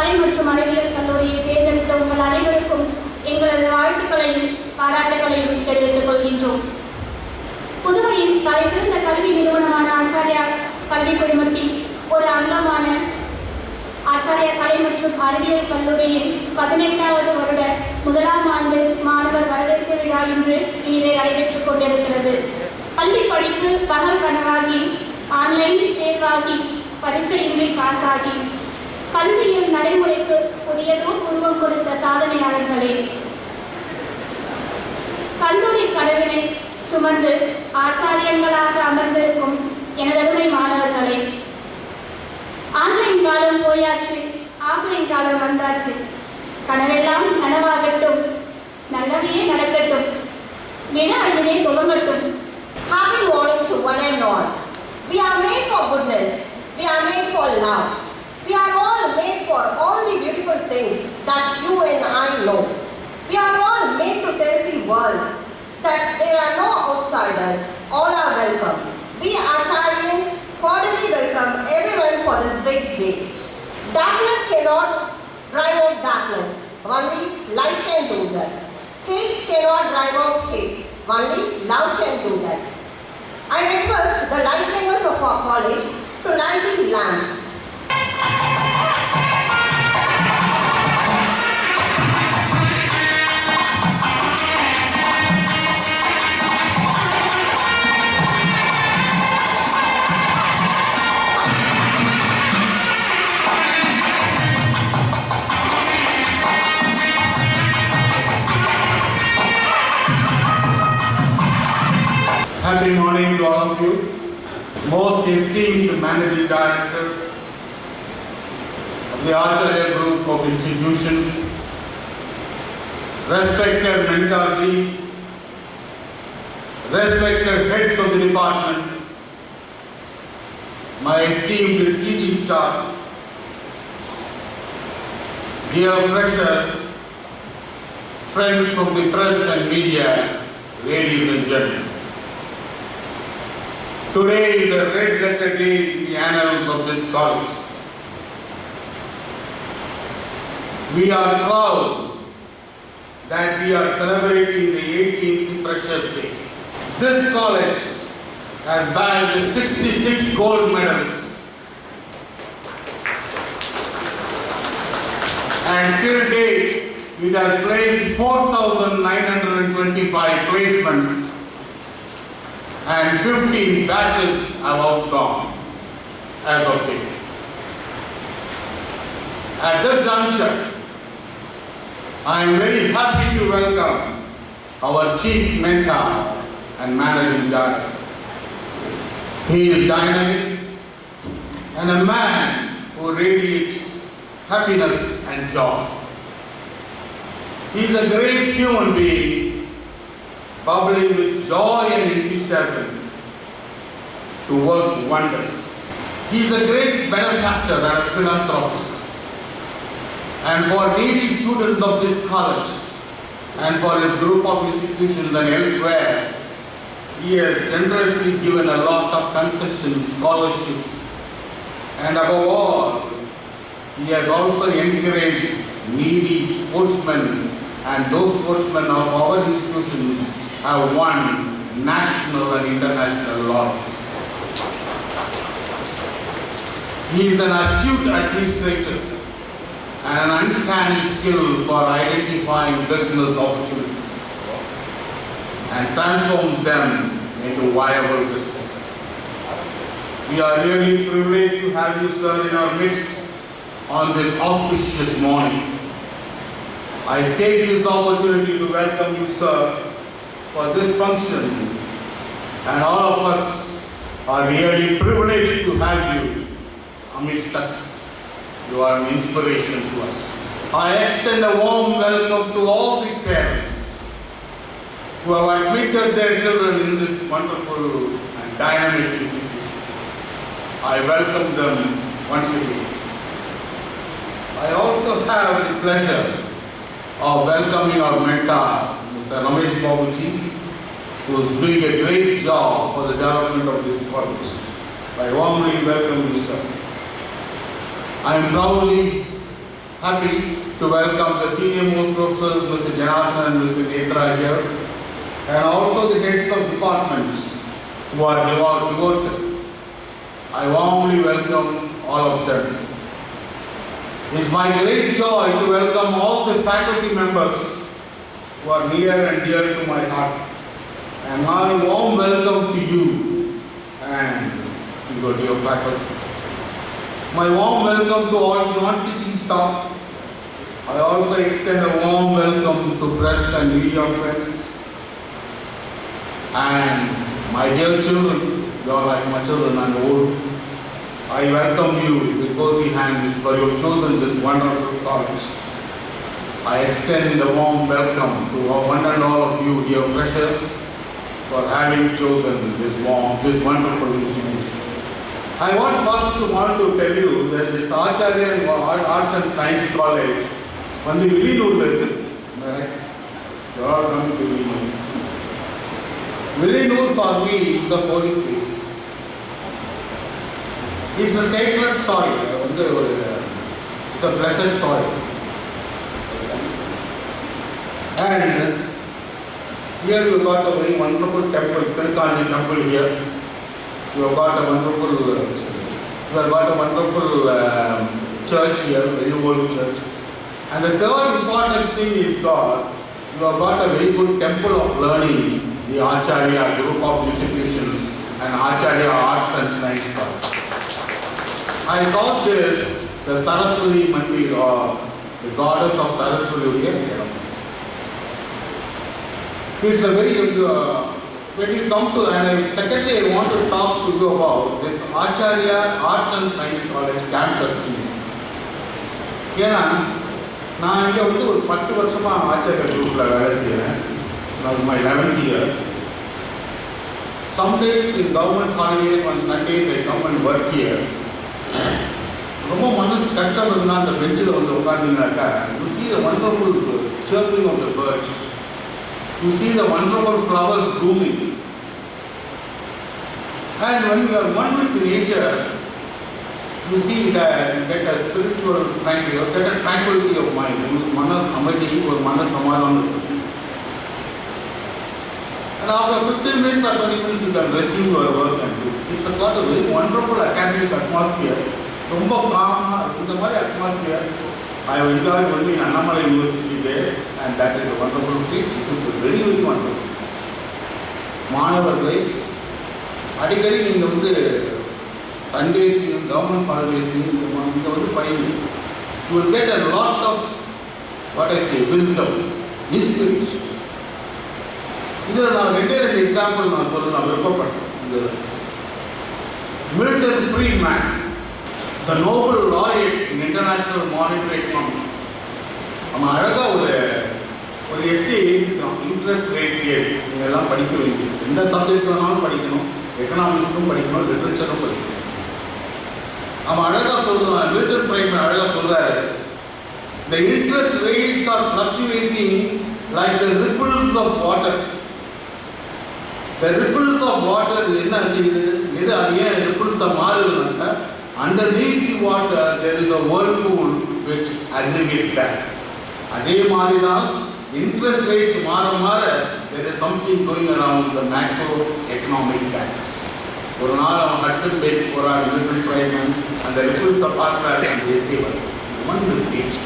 கலை மற்றும் அறிவியல் கல்லூரியை தேர்ந்தெடுத்த உங்கள் அனைவருக்கும் எங்களது வாழ்த்துக்களையும் பாராட்டுகளையும் தெரிவித்துக் கொள்கின்றோம். புதுவையின் தலைசிறந்த கல்வி நிறுவனமான ஆச்சாரியா கல்வி குழுமத்தின் ஒரு அங்கமான ஆச்சாரியா கலை மற்றும் அறிவியல் கல்லூரியின் 18வது வருட முதலாம் ஆண்டு மாணவர் வரவேற்பு விழா இன்று இனிதே நடைபெற்றுக் கொண்டிருக்கிறது. பள்ளி படிப்பு பகல் கனவாகி, ஆன்லைனில் தேர்வாகி, பரீட்சையின்றி பாஸாகி, கல்வியில் நடைமுறைக்கு புதியதோர் உருவம் கொடுத்த சாதனையாளர்களே, கல்லூரி கடவினை சுமந்து ஆச்சாரியங்களாக அமர்ந்திருக்கும் எனதருமை மாணவர்களே, ஆன்லைன் காலம் போயாச்சு, ஆஃப்லைன் காலம் வந்தாச்சு. கனவெல்லாம் நனவாகட்டும், நல்லவையே நடக்கட்டும், நில அழுதே துவங்கட்டும். Happy morning to one and all. We are made for goodness. We are made for love. We are all made for all the beautiful things that you and I know. We are all made to tell the world that there are no outsiders. All are welcome. We Acharyans cordially welcome everyone for this big day. Darkness cannot drive out darkness. Only light can do that. Hate cannot drive out hate. Only love can do that. I request the light bringers of our college to light the lamp. Happy morning to all of you. Most esteemed Managing Director of the Acharya Group of Institutions, respected Mentorji, respected heads of the department, my esteemed teaching staff, dear freshers, friends from the press and media, ladies and gentlemen. Today is a red letter day in the annals of this college. We are proud that we are celebrating the 18th Freshers' Day. This college has bagged 66 gold medals and till date it has placed 4,925 placements and 15 batches have outgone as of date. At this juncture, I am very happy to welcome our Chief Mentor and Managing Director. He is dynamic and a man who radiates happiness and joy. He is a great human being, bubbling with joy and enthusiasm to work wonders. He is a great benefactor and a philanthropist. And for needy students of this college and for his group of institutions and elsewhere, he has generously given a lot of concessions, scholarships, and above all, he has also encouraged needy sportsmen, and those sportsmen of our institutions have won national and international laurels. He is an astute administrator and an uncanny skill for identifying business opportunities and transforms them into viable business. We are really privileged to have you, sir, in our midst on this auspicious morning. I take this opportunity to welcome you, sir, for this function, and all of us are really privileged to have you amidst us. You are an inspiration to us. I extend a warm welcome to all the parents who have admitted their children in this wonderful and dynamic institution. I welcome them once again. I also have the pleasure of welcoming our mentor, Mr. Ramesh Babuji, who is doing a great job for the development of this college. I warmly welcome you, sir. I am proudly happy to welcome the senior most professors, Mr. Janardhan and Mr. Netra here, and also the heads of departments who are devoted. I warmly welcome all of them. It's my great joy to welcome all the faculty members who are near and dear to my heart. And my warm welcome to you and to your dear faculty. My warm welcome to all non-teaching staff. I also extend a warm welcome to press and media friends. And my dear children, you are like my children and old. I welcome you with both the hands for you have chosen this wonderful college. I extend a warm welcome to one and all of you, dear freshers, for having chosen this wonderful institution. I want to tell you that this Acharya Arts and Science College, when the Villinur, you are all coming to Villinur. Villinur for me is a holy place. It's a sacred story. It's a blessed story. And here you got a very wonderful temple, Tirukkanji temple here. You have got a wonderful church here, very old church. And the third important thing is God. You have got a very good temple of learning, the Acharya group of institutions and Acharya Arts and Science College. I call this the Saraswati Mandir, or the goddess of Saraswati. It's a very, when you come to, and secondly I want to talk to you about this Acharya Arts and Science College campus. ஏன்னா நான் இங்கே ஒரு 10 வருஷமாக ஆச்சாரியா குரூப்பில் வேலை செய்கிறேன். My 11th year. Some days in government holidays, on Sundays I come and work here. ரொம்ப மனசு கஷ்டம் இருந்தால் அந்த பெஞ்சில் உட்கார்ந்தீங்கன்னாக்கா, you see the wonderful chirping of the birds. You see the wonderful flowers blooming. And when you are one with nature, you see that you get a spiritual tranquility, you get a tranquility of mind. Manas amadi or manas samadhanam. And after 15 minutes or 20 minutes you can resume your work and do. It's got a very wonderful academic atmosphere. ரொம்ப calm, இந்த மாதிரி atmosphere. I have enjoyed only in Annamalai University there, and that is a wonderful thing. This is very, very wonderful. மாணவர்களை அடிக்கடி நீங்கள் சண்டேஸ்லையும் government ஹாலிடேஸ்லையும் இங்கே படிங்க. You will get a lot of what I say wisdom, inspiration. இதில் நான் ரெண்டு example நான் சொல்ல விருப்பப்பட்டேன். Milton Friedman, the Nobel laureate in international monetary economics. நம்ம அழகாக ஒரு எஸ்ஏ எழுதிக்கிறோம், இன்ட்ரெஸ்ட் ரேட் தியரி. நீங்கள் எல்லாம் படிக்க வேண்டியது, எந்த சப்ஜெக்ட் வேணாலும் படிக்கணும், எக்கனாமிக்ஸும் படிக்கணும், லிட்ரேச்சரும் படிக்கணும். அவன் அழகாக சொல்கிறான், மில்டன் ஃப்ரைட்மேன் அழகாக சொல்கிறாரு, the interest rates are fluctuating like the ripples of water. The ripples of water என்ன செய்யுது, எது அது ஏன் ரிப்பிள்ஸை மாறுதுன்னாக்கா, underneath the water there is a whirlpool which aggregates that. அதே மாதிரி தான் interest rates மாற there is something going around the macro economic factors. ஒரு நாள் அவன் ஹட்சன் பேக்கு போகிறார், மில்டன் ஃப்ரைட்மேன், அந்த ரிப்பிள்ஸை பார்க்குறாரு, அந்த எஸ்ஏ வந்து பேச்சு.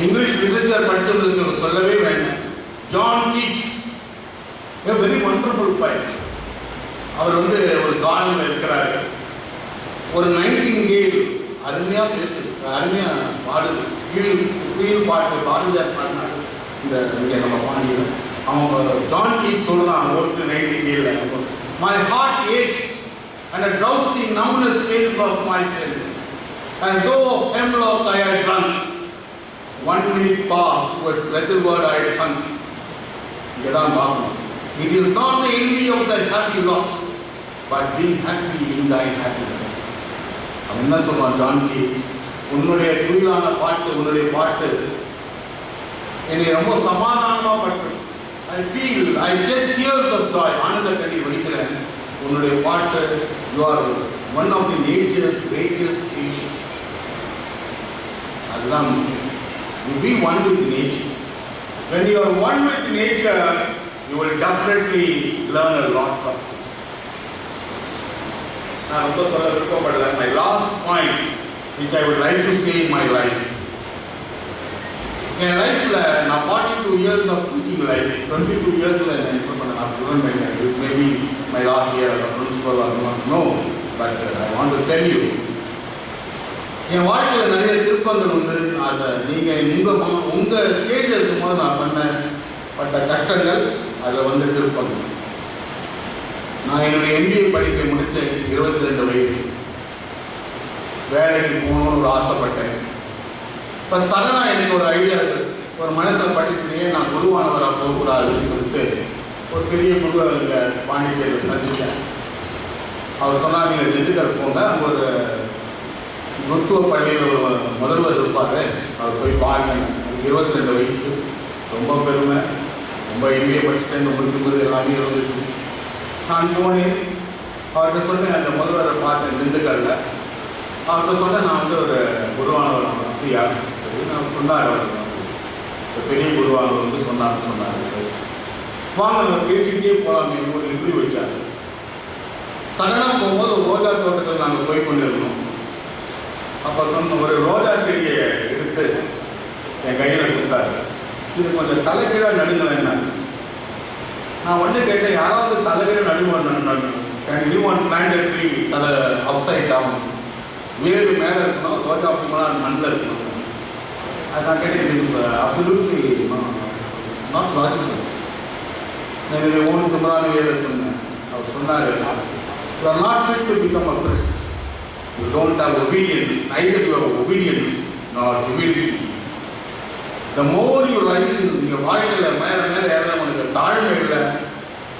இங்கிலீஷ் லிட்ரேச்சர் படிச்சவங்களுக்கு சொல்லவே வேண்டாம். John Keats, a very wonderful poet. அவர் ஒரு கார்டனில் இருக்கிறாரு, ஒரு நைட்டிங்கேல் அருமையாக பேசுது, அருமையாக பாடுது, குயில் பாட்டு பாடுதார் பாடினார். இங்கே நம்ம பாண்டியில் அவன் ஜான் கீட்ஸ் சொல்கிறான், ஒரு Nightingale, my heart aches and a drowsy numbness pains of my senses, as though of hemlock I had drunk. 1 minute passed towards leatherward I had sunk. இங்கே தான் பார்க்கணும். It is not the envy of the happy lot, but being happy in thy happiness. அவன் என்ன சொல்றான் John Keats, உன்னுடைய குயிலான பாட்டு, உன்னுடைய பாட்டு என்னை ரொம்ப சமாதானமாக பட்டு, I feel, I shed tears of joy, ஆனந்த கண்ணீர் வடிக்கிறேன். உன்னுடைய பாட்டு, you are one of the nature's greatest creations. அதுதான் முக்கியம். You be one with nature. When you are one with nature, you will definitely learn a lot of things. நான் ரொம்ப சொல்ல விருப்பப்படல. My last point which I would like to say in my life. என் லைஃப்ல நான் 42 years of teaching life, 22 yearsல நான் enter பண்ண நான் student ஆகிட்டேன். This may be my last year as a principal or not, no, but I want to tell you, என் வாழ்க்கையில் நிறைய திருப்பங்கள் உண்டு. அதை நீங்கள் உங்கள் ஸ்டேஜில் இருக்கும்போது நான் பட்ட கஷ்டங்கள் அதில் திருப்பங்கள். நான் என்னுடைய MBA படிப்பை முடித்தேன் 22 வயது. வேலைக்கு போகணும்னு ஒரு ஆசைப்பட்டேன். இப்போ சடனாக எனக்கு ஒரு ஐடியா இருக்குது. ஒரு மனசில் படிச்சுனே நான் குருவானவராக போகக்கூடாதுன்னு சொல்லிட்டு ஒரு பெரிய குருவை இங்கே பாண்டிச்சேரியில் சந்தித்தேன். அவர் சொன்னார், நீங்கள் திண்டுக்கல் போங்க, அங்கே ஒரு குருத்துவ பள்ளியில் ஒரு முதல்வர் இருப்பார், அவர் போய் பாருங்க. எனக்கு 22 வயசு, ரொம்ப பெருமை, ரொம்ப MBA படிச்சுட்டேன், ரொம்ப திமுரு எல்லாமே இருந்துச்சு. நான் போனேன், அவர்கிட்ட சொன்னேன், அந்த முதல்வரை பார்த்தேன் திண்டுக்கல்ல. அவர்கிட்ட சொன்னேன், நான் ஒரு குருவானவர் அப்படியா சரி. நான் சொன்னார், அவர் பெரிய குருவானவர் சொன்னார், வாங்க நம்ம பேசிகிட்டே போகலாமே. ஒரு இன்டர்வியூ வச்சார். சடனாக போகும்போது ஒரு ரோஜா தோட்டத்தில் நாங்கள் போய் கொண்டிருந்தோம். அப்போ ஒரு ரோஜா செடியை எடுத்து என் கையில் கொடுத்தாரு. இது கொஞ்சம் தலைகீழாக நடுங்களேன். நான் ஒன்று கேட்டேன், யாராவது தலைகீழ நடுவான்? Can you one plant tree தலை அப்சைட் ஆகும், வேறு மேலே இருக்கணும், ரோஜா பூமெல்லாம் மண்ணில் இருக்கணும். அது நான் கேட்டேன், இது அப்சல்யூட்லி நாட் லாஜிக்கல். நான் என்னுடைய ஓன் திமுறான வேலை சொன்னேன். அவர் சொன்னார், you are not fit to become a priest. You don't have obedience, neither you have obedience nor humility. The more you rise in your வாழ்க்கையில் மேலே மேலே ஏற உனக்கு தாழ்மை இல்லை,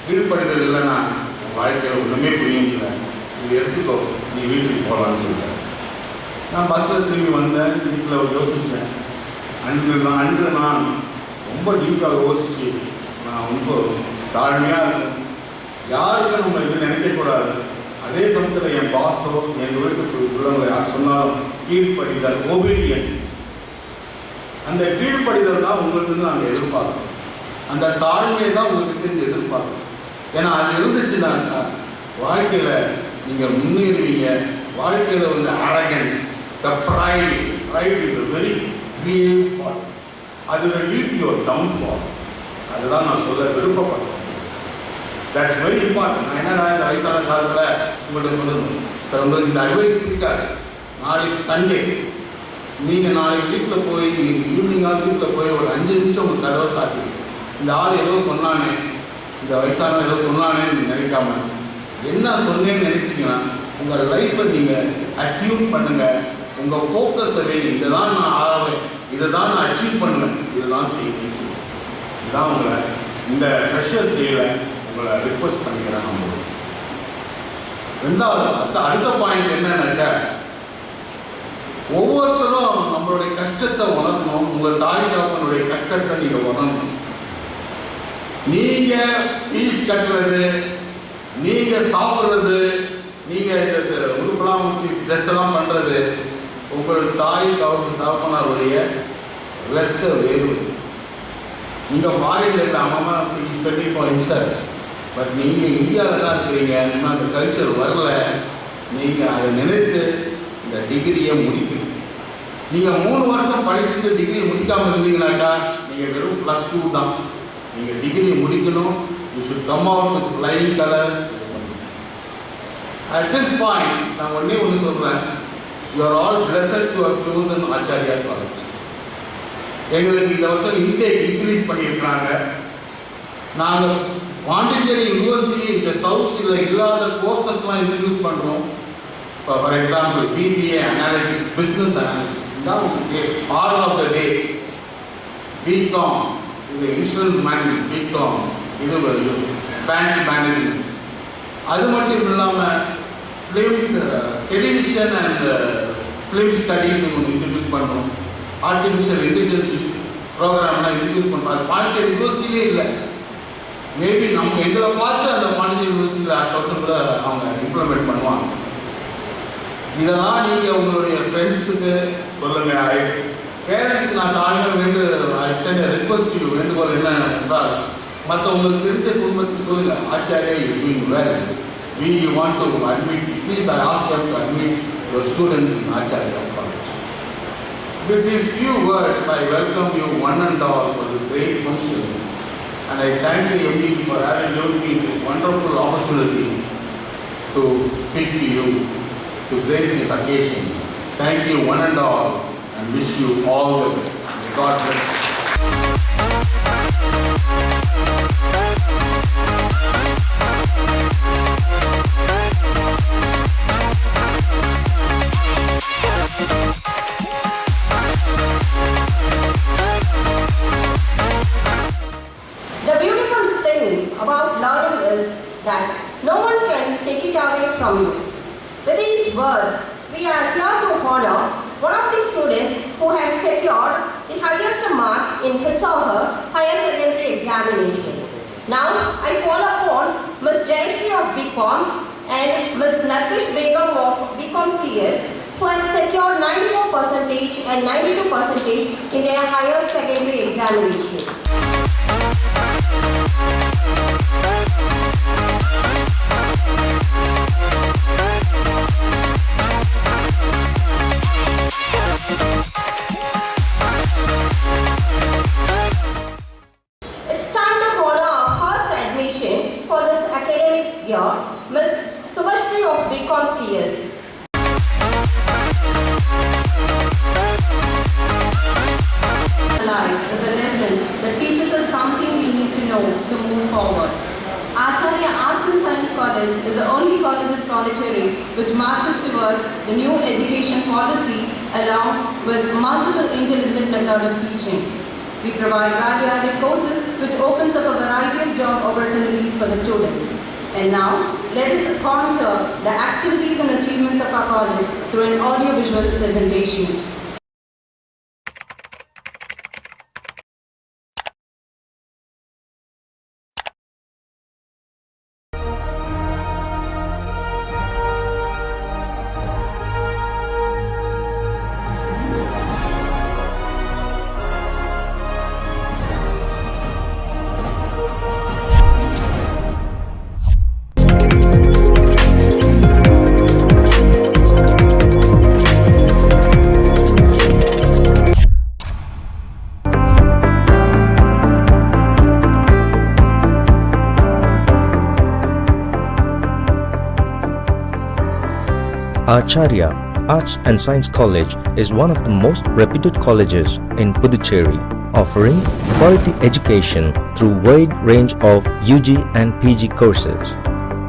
கீழ்ப்படுதல் இல்லைன்னா வாழ்க்கையில் ஒன்றுமே புரியும் இல்லை. இது எடுத்துக்கோ, நீ வீட்டுக்கு போகலான்னு சொல்லிட்டேன். நான் பஸ்ஸில் திரும்பி வந்தேன், வீட்டில் யோசித்தேன். அன்று நான் ரொம்ப டீப்பாக யோசித்து நான் ரொம்ப தாழ்மையாக இருக்கும். யாருக்கும் நம்ம இது நினைக்கக்கூடாது. அதே சமயத்தில் என் பாஸோ என் வீட்டுக்கு உள்ளவங்க யார் சொன்னாலும் கீழ்ப்படிதல், ஒபீடியன்ஸ். அந்த கீழ்ப்படிதல் தான் உங்கள்கிட்ட நாங்கள் எதிர்பார்க்கணும். அந்த தாழ்மையை தான் உங்கள்கிட்ட எதிர்பார்க்கணும். ஏன்னா அது இருந்துச்சுன்னாக்கா வாழ்க்கையில் நீங்கள் முன்னேறுவீங்க. வாழ்க்கையில் arrogance, the fried is a very grave fall. அது will lead to your downfall. அதுதான் நான் சொல்ல விருப்பப்படுறேன். That's very important. நான் என்ன இந்த வயசான காலத்தில் உங்கள்கிட்ட சொல்லணும் சார், உங்களுக்கு இந்த அட்வைஸ் பிடிக்காது. நாளைக்கு சண்டே, நீங்கள் நாளைக்கு வீட்டில் போய் இன்னைக்கு ஈவினிங்காக வீட்டில் போய் ஒரு 5 நிமிஷம் உங்களுக்கு கதவை சாப்பிட்டு, இந்த ஆள் ஏதோ சொன்னானே, இந்த வயசான ஏதோ சொன்னானேன்னு நினைக்காம என்ன சொன்னேன்னு நினச்சிங்கன்னா உங்கள் லைஃப்பை நீங்கள் அட்யூன் பண்ணுங்கள். உங்கள் ஃபோக்கஸை இதை தான் நான் ஆவேன், இதை தான் நான் அச்சீவ் பண்ணுவேன், இதுதான் செய்யணும்னு சொல்லுவேன். இதுதான் உங்களை இந்த ஃப்ரெஷர்ஸ் டேயில் உங்களை ரிக்வெஸ்ட் பண்ணிக்கிறேன். நம்ம ரெண்டாவது அடுத்த பாயிண்ட் என்னன்னாக்க, ஒவ்வொருத்தரும் நம்மளுடைய கஷ்டத்தை உணரணும். உங்கள் தாய் தகப்பனுடைய கஷ்டத்தை நீங்கள் உணரணும். நீங்கள் ஃபீஸ் கட்டுறது, நீங்கள் சாப்பிட்றது, நீங்கள் இந்த உடுப்பெல்லாம் ஊற்றி ட்ரெஸ் எல்லாம் பண்ணுறது உங்கள் தாய் தகப்பனாருடைய ரத்த வேர்வை. நீங்கள் ஃபாரின்ல இல்லாமல் ஸ்பெண்டிங் ஃபார் ஹிம்செல்ஃப், பட் நீங்கள் இந்தியாவில் தான் இருக்கிறீங்க. இன்னும் அந்த கல்ச்சர் வரல. நீங்கள் அதை நினைத்து இந்த டிகிரியை முடிக்கணும். நீங்கள் 3 வருஷம் படிச்சுட்டு டிகிரி முடிக்காமல் இருந்தீங்கன்னாக்கா நீங்கள் வெறும் +2 தான். நீங்கள் டிகிரியை முடிக்கணும். You should come out with flying colour. At this point நான் ஒன்று சொல்கிறேன், you are all blessed to have chosen Acharya college. எங்களுக்கு இந்த வருஷம் இன்டேக் இன்க்ரீஸ் பண்ணியிருக்கிறாங்க. நாங்கள் பாண்டிச்சேரி யூனிவர்சிட்டி இந்த சவுத்தில் இல்லாத கோர்சஸ்லாம் இன்ட்ரடியூஸ் பண்ணுறோம். இப்போ for example BBA analytics, business analytics, இதான் order of the day. BCom இது இன்சூரன்ஸ் மேனேஜ்மெண்ட், BCom இது பேங்க் மேனேஜ்மெண்ட். அது மட்டும் இல்லாமல் டெலிவிஷன் அண்ட் ஃபிலிம் ஸ்டடீஸ் ஒன்று இன்ட்ரடியூஸ் பண்ணுறோம். ஆர்டிஃபிஷியல் இன்டெலிஜென்ஸ் ப்ரோக்ராம்லாம் இன்ட்ரடியூஸ் பண்ணுறோம். அது பாண்டிச்சேரி யூனிவர்சிட்டியே இல்லை. மேபி நம்ம எங்களை பார்த்து அந்த பாண்டிச்சேரி யூனிவர்சிட்டியில் அடுத்த வருஷம் கூட அவங்க இம்ப்ளிமெண்ட் பண்ணுவாங்க. இதெல்லாம் நீங்கள் உங்களுடைய ஃப்ரெண்ட்ஸுக்கு சொல்லுங்கள். பேரண்ட்ஸ் நான் தாழ்மை வேண்டு சென்ட் ரெக்வஸ்ட் யூ வேண்டுகோள் என்ன என்றால் மற்றவங்களுக்கு தெரிஞ்ச குடும்பத்துக்கு சொல்லுங்கள் Acharya you doing well we want to admit, please I ask them to admit your students in Acharya College. With these few words, I welcome you one and all for this great function, and I thank the MD for having given me this wonderful opportunity to speak to you, to grace this occasion. Thank you one and all, and wish you all the best. God bless you. The beautiful thing about learning is that no one can take it away from you. With these words, we are here to honor one of the students who has secured the highest mark in his or her higher secondary examination. Now, I call upon Ms. Jayashree of BCom and Ms. Narkish Begum of BCom CS, who has secured 94% and 92% in their higher secondary examination. It's time to honor our first admission for this academic year, Ms. Subhashri of BCom CS. Life is a lesson that teaches us something we need to know to move forward. Acharya Arts and Science College is the only college in Pondicherry which marches towards the new education policy along with multiple intelligent method of teaching. We provide value-added courses which opens up a variety of job opportunities for the students. And now, let us contour the activities and achievements of our college through an audio-visual presentation. Acharya Arts and Science College is one of the most reputed colleges in Puducherry, offering quality education through wide range of UG and PG courses.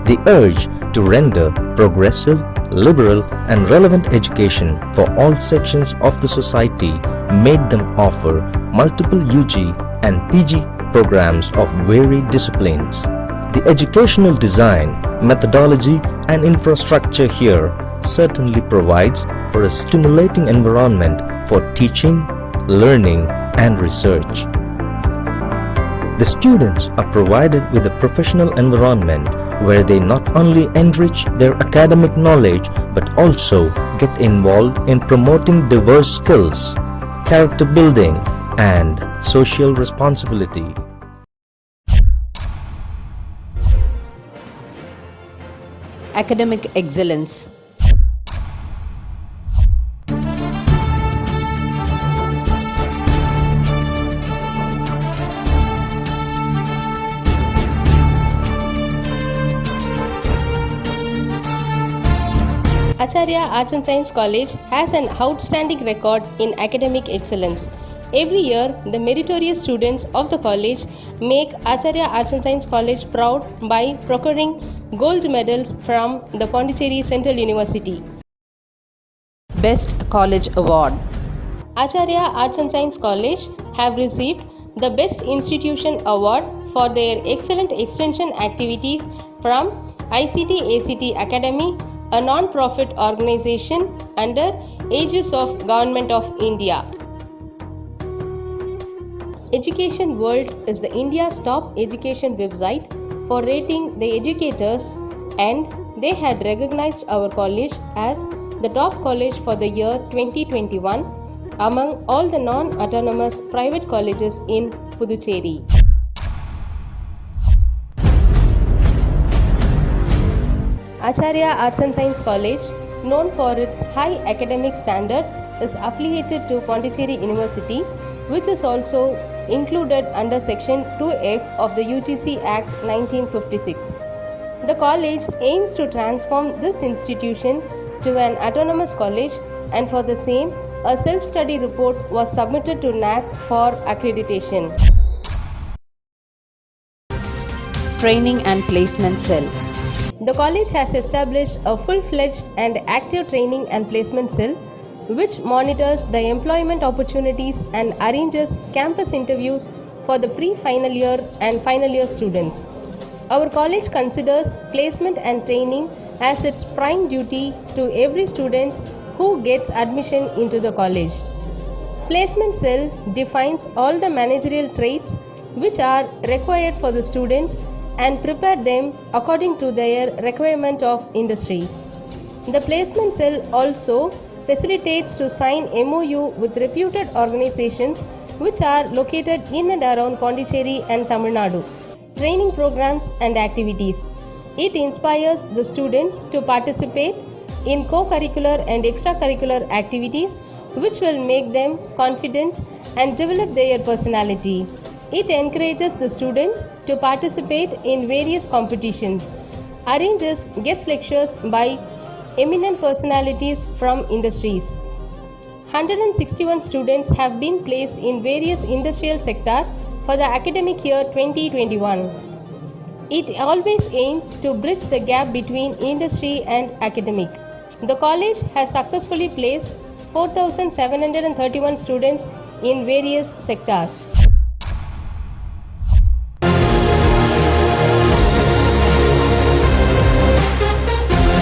The urge to render progressive, liberal and relevant education for all sections of the society made them offer multiple UG and PG programs of varied disciplines. The educational design, methodology and infrastructure here certainly provides for a stimulating environment for teaching, learning and research. The students are provided with a professional environment where they not only enrich their academic knowledge but also get involved in promoting diverse skills, character building and social responsibility. Academic excellence. Acharya Arts and Science College has an outstanding record in academic excellence. Every year, the meritorious students of the college make Acharya Arts and Science College proud by procuring gold medals from the Pondicherry Central University. Best College Award. Acharya Arts and Science College have received the Best Institution Award for their excellent extension activities from ICT-ACT Academy, a non-profit organization under aegis of Government of India. Education World is the India's top education website for rating the educators, and they had recognized our college as the top college for the year 2021 among all the non-autonomous private colleges in Puducherry. Acharya Arts and Science College, known for its high academic standards, is affiliated to Pondicherry University, which is also included under Section 2F of the UGC Act 1956. The college aims to transform this institution to an autonomous college, and for the same, a self-study report was submitted to NAC for accreditation. Training and Placement Cell. The college has established a full-fledged and active training and placement cell which monitors the employment opportunities and arranges campus interviews for the pre-final year and final year students. Our college considers placement and training as its prime duty to every student who gets admission into the college. Placement cell defines all the managerial traits which are required for the students and prepare them according to their requirement of industry. The placement cell also facilitates to sign MOU with reputed organizations which are located in and around Pondicherry and Tamil Nadu, training programs and activities. It inspires the students to participate in co-curricular and extracurricular activities which will make them confident and develop their personality. It encourages the students to participate in various competitions, arranges guest lectures by eminent personalities from industries. 161 students have been placed in various industrial sectors for the academic year 2021. It always aims to bridge the gap between industry and academic. The college has successfully placed 4,731 students in various sectors.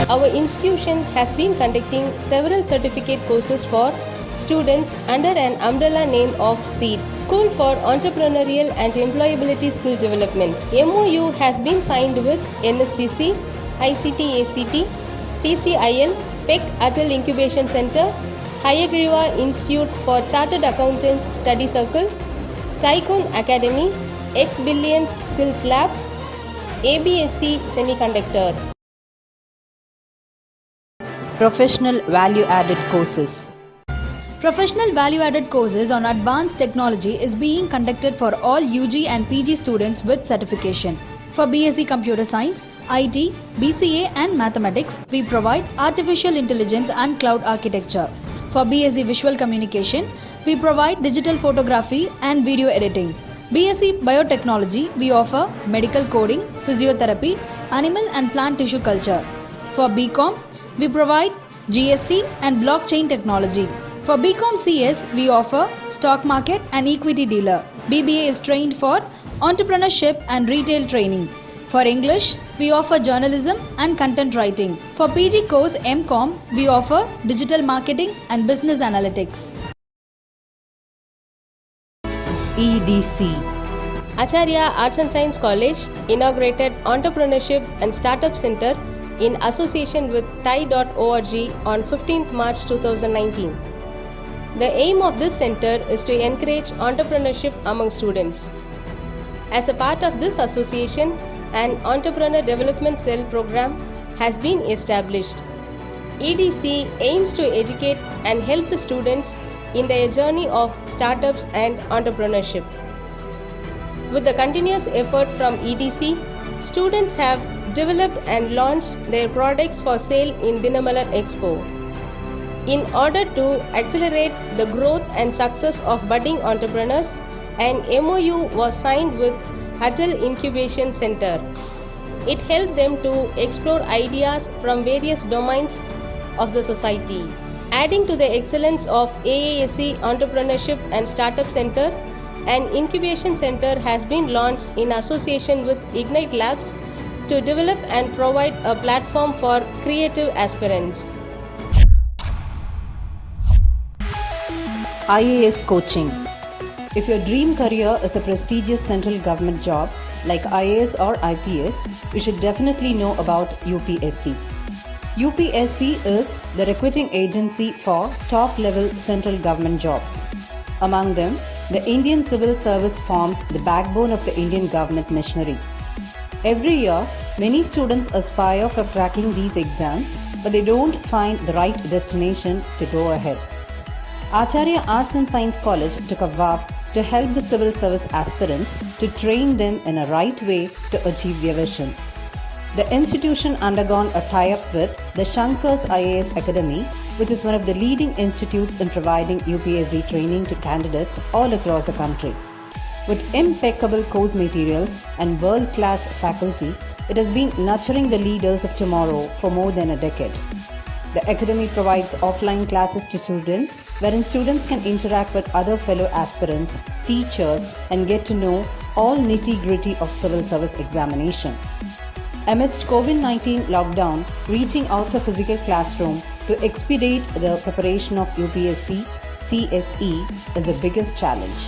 Our institution has been conducting several certificate courses for students under an umbrella name of SEED, School for Entrepreneurial and Employability Skill Development. MOU has been signed with NSDC, ICT ACT, TCIL, PEC Atal Incubation Center, Hayagriva Institute for Chartered Accountant Study Circle, Tycoon Academy, X Billions Skills Lab, ABSC Semiconductor. Professional Value-Added Courses. Professional value-added courses on advanced technology is being conducted for all UG and PG students with certification. For BSc Computer Science, IT, BCA and Mathematics, we provide Artificial Intelligence and Cloud Architecture. For BSc Visual Communication, we provide Digital Photography and Video Editing. BSc Biotechnology, we offer Medical Coding, Physiotherapy, Animal and Plant Tissue Culture. For BCom, we provide GST and Blockchain Technology. For BCom CS, we offer Stock Market and Equity Dealer. BBA is trained for Entrepreneurship and Retail Training. For English, we offer Journalism and Content Writing. For PG course MCom, we offer Digital Marketing and Business Analytics. EDC. Acharya Arts and Science College inaugurated Entrepreneurship and Startup Center in association with TIE.org on 15th March 2019. The aim of this center is to encourage entrepreneurship among students. As a part of this association, an Entrepreneur Development Cell program has been established. EDC aims to educate and help the students in their journey of startups and entrepreneurship. With the continuous effort from EDC, students have developed and launched their products for sale in Dinamalar Expo. In order to accelerate the growth and success of budding entrepreneurs, an MOU was signed with Atal Incubation Center. It helped them to explore ideas from various domains of the society. Adding to the excellence of AASC Entrepreneurship and Startup Center, an incubation center has been launched in association with Ignite Labs to develop and provide a platform for creative aspirants. IAS Coaching. If your dream career is a prestigious central government job like IAS or IPS, you should definitely know about UPSC. UPSC is the recruiting agency for top-level central government jobs. Among them, the Indian Civil Service forms the backbone of the Indian government machinery. Every year, many students aspire for cracking these exams, but they don't find the right destination to go ahead. Acharya Arts and Science College took a vow to help the civil service aspirants to train them in a right way to achieve their vision. The institution undergone a tie-up with the Shankars IAS Academy, which is one of the leading institutes in providing UPSC training to candidates all across the country. With impeccable course materials and world-class faculty, it has been nurturing the leaders of tomorrow for more than a decade. The academy provides offline classes to children, wherein students can interact with other fellow aspirants, teachers, and get to know all nitty-gritty of civil service examination. Amidst COVID-19 lockdown, reaching out the physical classroom to expedite the preparation of UPSC CSE is the biggest challenge.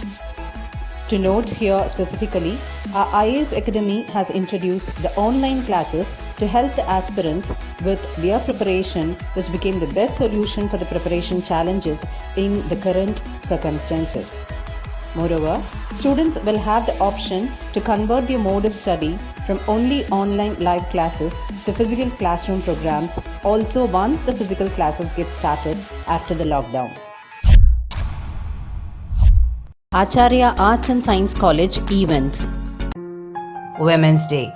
To note here specifically, our IAS Academy has introduced the online classes to help the aspirants with their preparation, which became the best solution for the preparation challenges in the current circumstances. Moreover, students will have the option to convert their mode of study from only online live classes to physical classroom programs also once the physical classes get started after the lockdown. Acharya Arts and Science College events. Women's Day.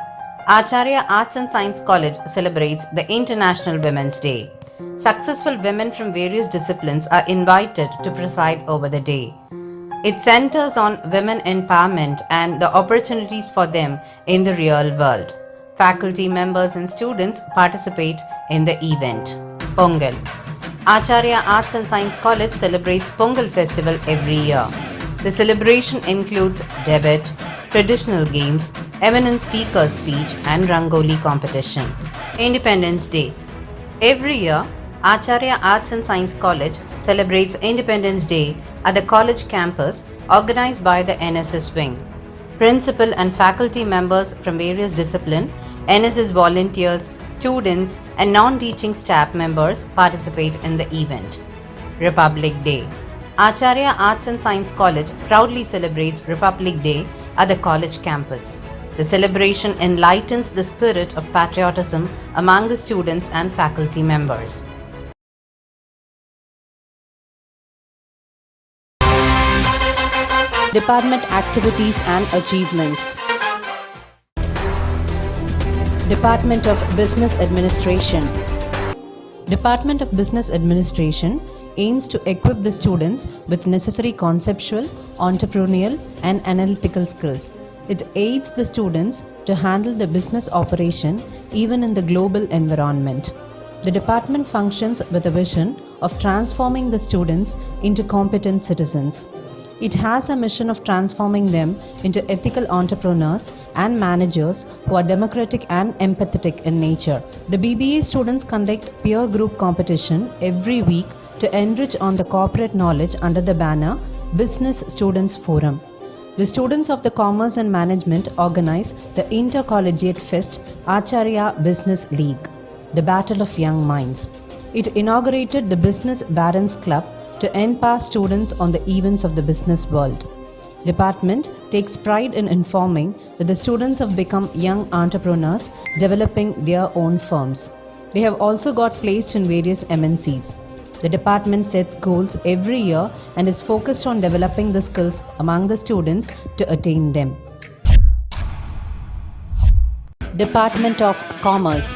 Acharya Arts and Science College celebrates the International Women's Day. Successful women from various disciplines are invited to preside over the day. It centers on women empowerment and the opportunities for them in the real world. Faculty members and students participate in the event. Pongal. Acharya Arts and Science College celebrates Pongal festival every year. The celebration includes debate, traditional games, eminent speaker speech and Rangoli competition. Independence Day. Every year, Acharya Arts and Science College celebrates Independence Day at the college campus organized by the NSS wing. Principal and faculty members from various disciplines, NSS volunteers, students and non-teaching staff members participate in the event. Republic Day. Acharya Arts and Science College proudly celebrates Republic Day at the college campus. The celebration enlightens the spirit of patriotism among the students and faculty members. Department activities and achievements. Department of Business Administration. Department of Business Administration aims to equip the students with necessary conceptual, entrepreneurial and analytical skills. It aids the students to handle the business operation even in the global environment. The department functions with a vision of transforming the students into competent citizens. It has a mission of transforming them into ethical entrepreneurs and managers who are democratic and empathetic in nature. The BBA students conduct peer group competition every week to enrich on the corporate knowledge under the banner Business Students Forum. The students of the Commerce and Management organize the Intercollegiate Fest Acharya Business League, the Battle of Young Minds. It inaugurated the Business Barons Club to empower students on the events of the business world. Department takes pride in informing that the students have become young entrepreneurs developing their own firms. They have also got placed in various MNCs. The department sets goals every year and is focused on developing the skills among the students to attain them. Department of Commerce.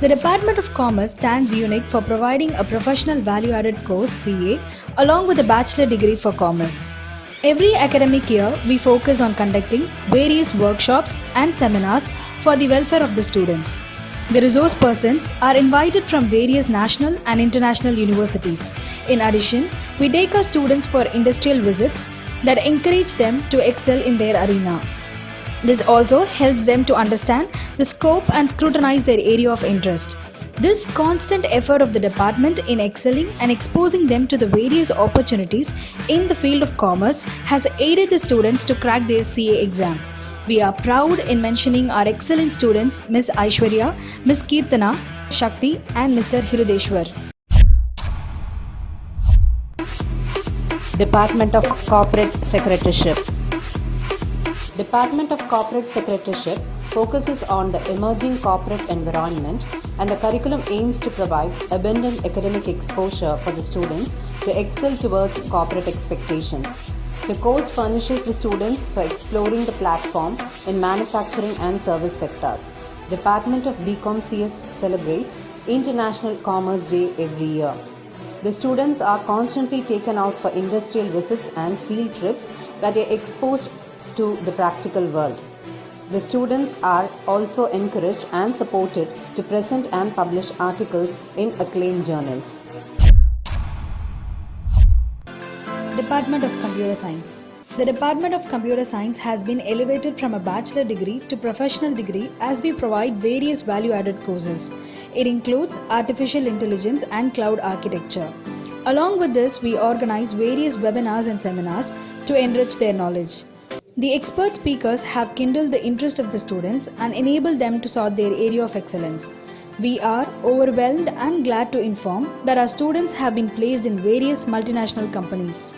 The Department of Commerce stands unique for providing a professional value-added course CA along with a bachelor degree for commerce. Every academic year, we focus on conducting various workshops and seminars for the welfare of the students. The resource persons are invited from various national and international universities. In addition, we take our students for industrial visits that encourage them to excel in their arena. This also helps them to understand the scope and scrutinize their area of interest. This constant effort of the department in excelling and exposing them to the various opportunities in the field of commerce has aided the students to crack their CA exam. We are proud in mentioning our excellent students Ms. Aishwarya, Ms. Kirtana, Shakti and Mr. Hirudeshwar. Department of Corporate Secretaryship. Department of Corporate Secretaryship focuses on the emerging corporate environment, and the curriculum aims to provide abundant academic exposure for the students to excel towards corporate expectations. The course furnishes the students for exploring the platform in manufacturing and service sectors. Department of BCom CS celebrates International Commerce Day every year. The students are constantly taken out for industrial visits and field trips where they are exposed to the practical world. The students are also encouraged and supported to present and publish articles in acclaimed journals. Department of Computer Science. The Department of Computer Science has been elevated from a bachelor degree to professional degree as we provide various value-added courses. It includes artificial intelligence and cloud architecture. Along with this, we organize various webinars and seminars to enrich their knowledge. The expert speakers have kindled the interest of the students and enabled them to sort their area of excellence. We are overwhelmed and glad to inform that our students have been placed in various multinational companies.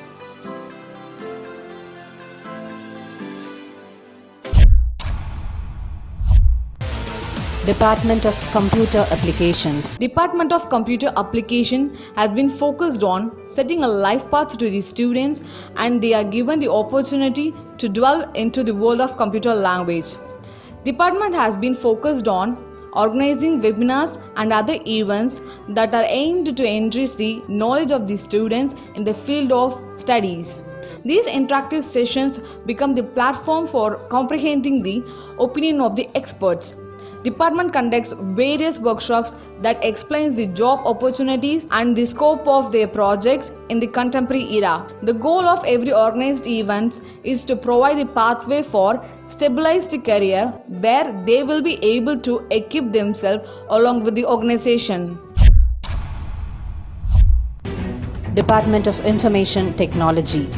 Department of Computer Applications. Department of Computer Application has been focused on setting a life path to the students, and they are given the opportunity to delve into the world of computer language. Department has been focused on organizing webinars and other events that are aimed to enrich the knowledge of the students in the field of studies. These interactive sessions become the platform for comprehending the opinion of the experts. Department conducts various workshops that explains the job opportunities and the scope of their projects in the contemporary era. The goal of every organized event is to provide a pathway for stabilized career where they will be able to equip themselves along with the organization. Department of Information Technology.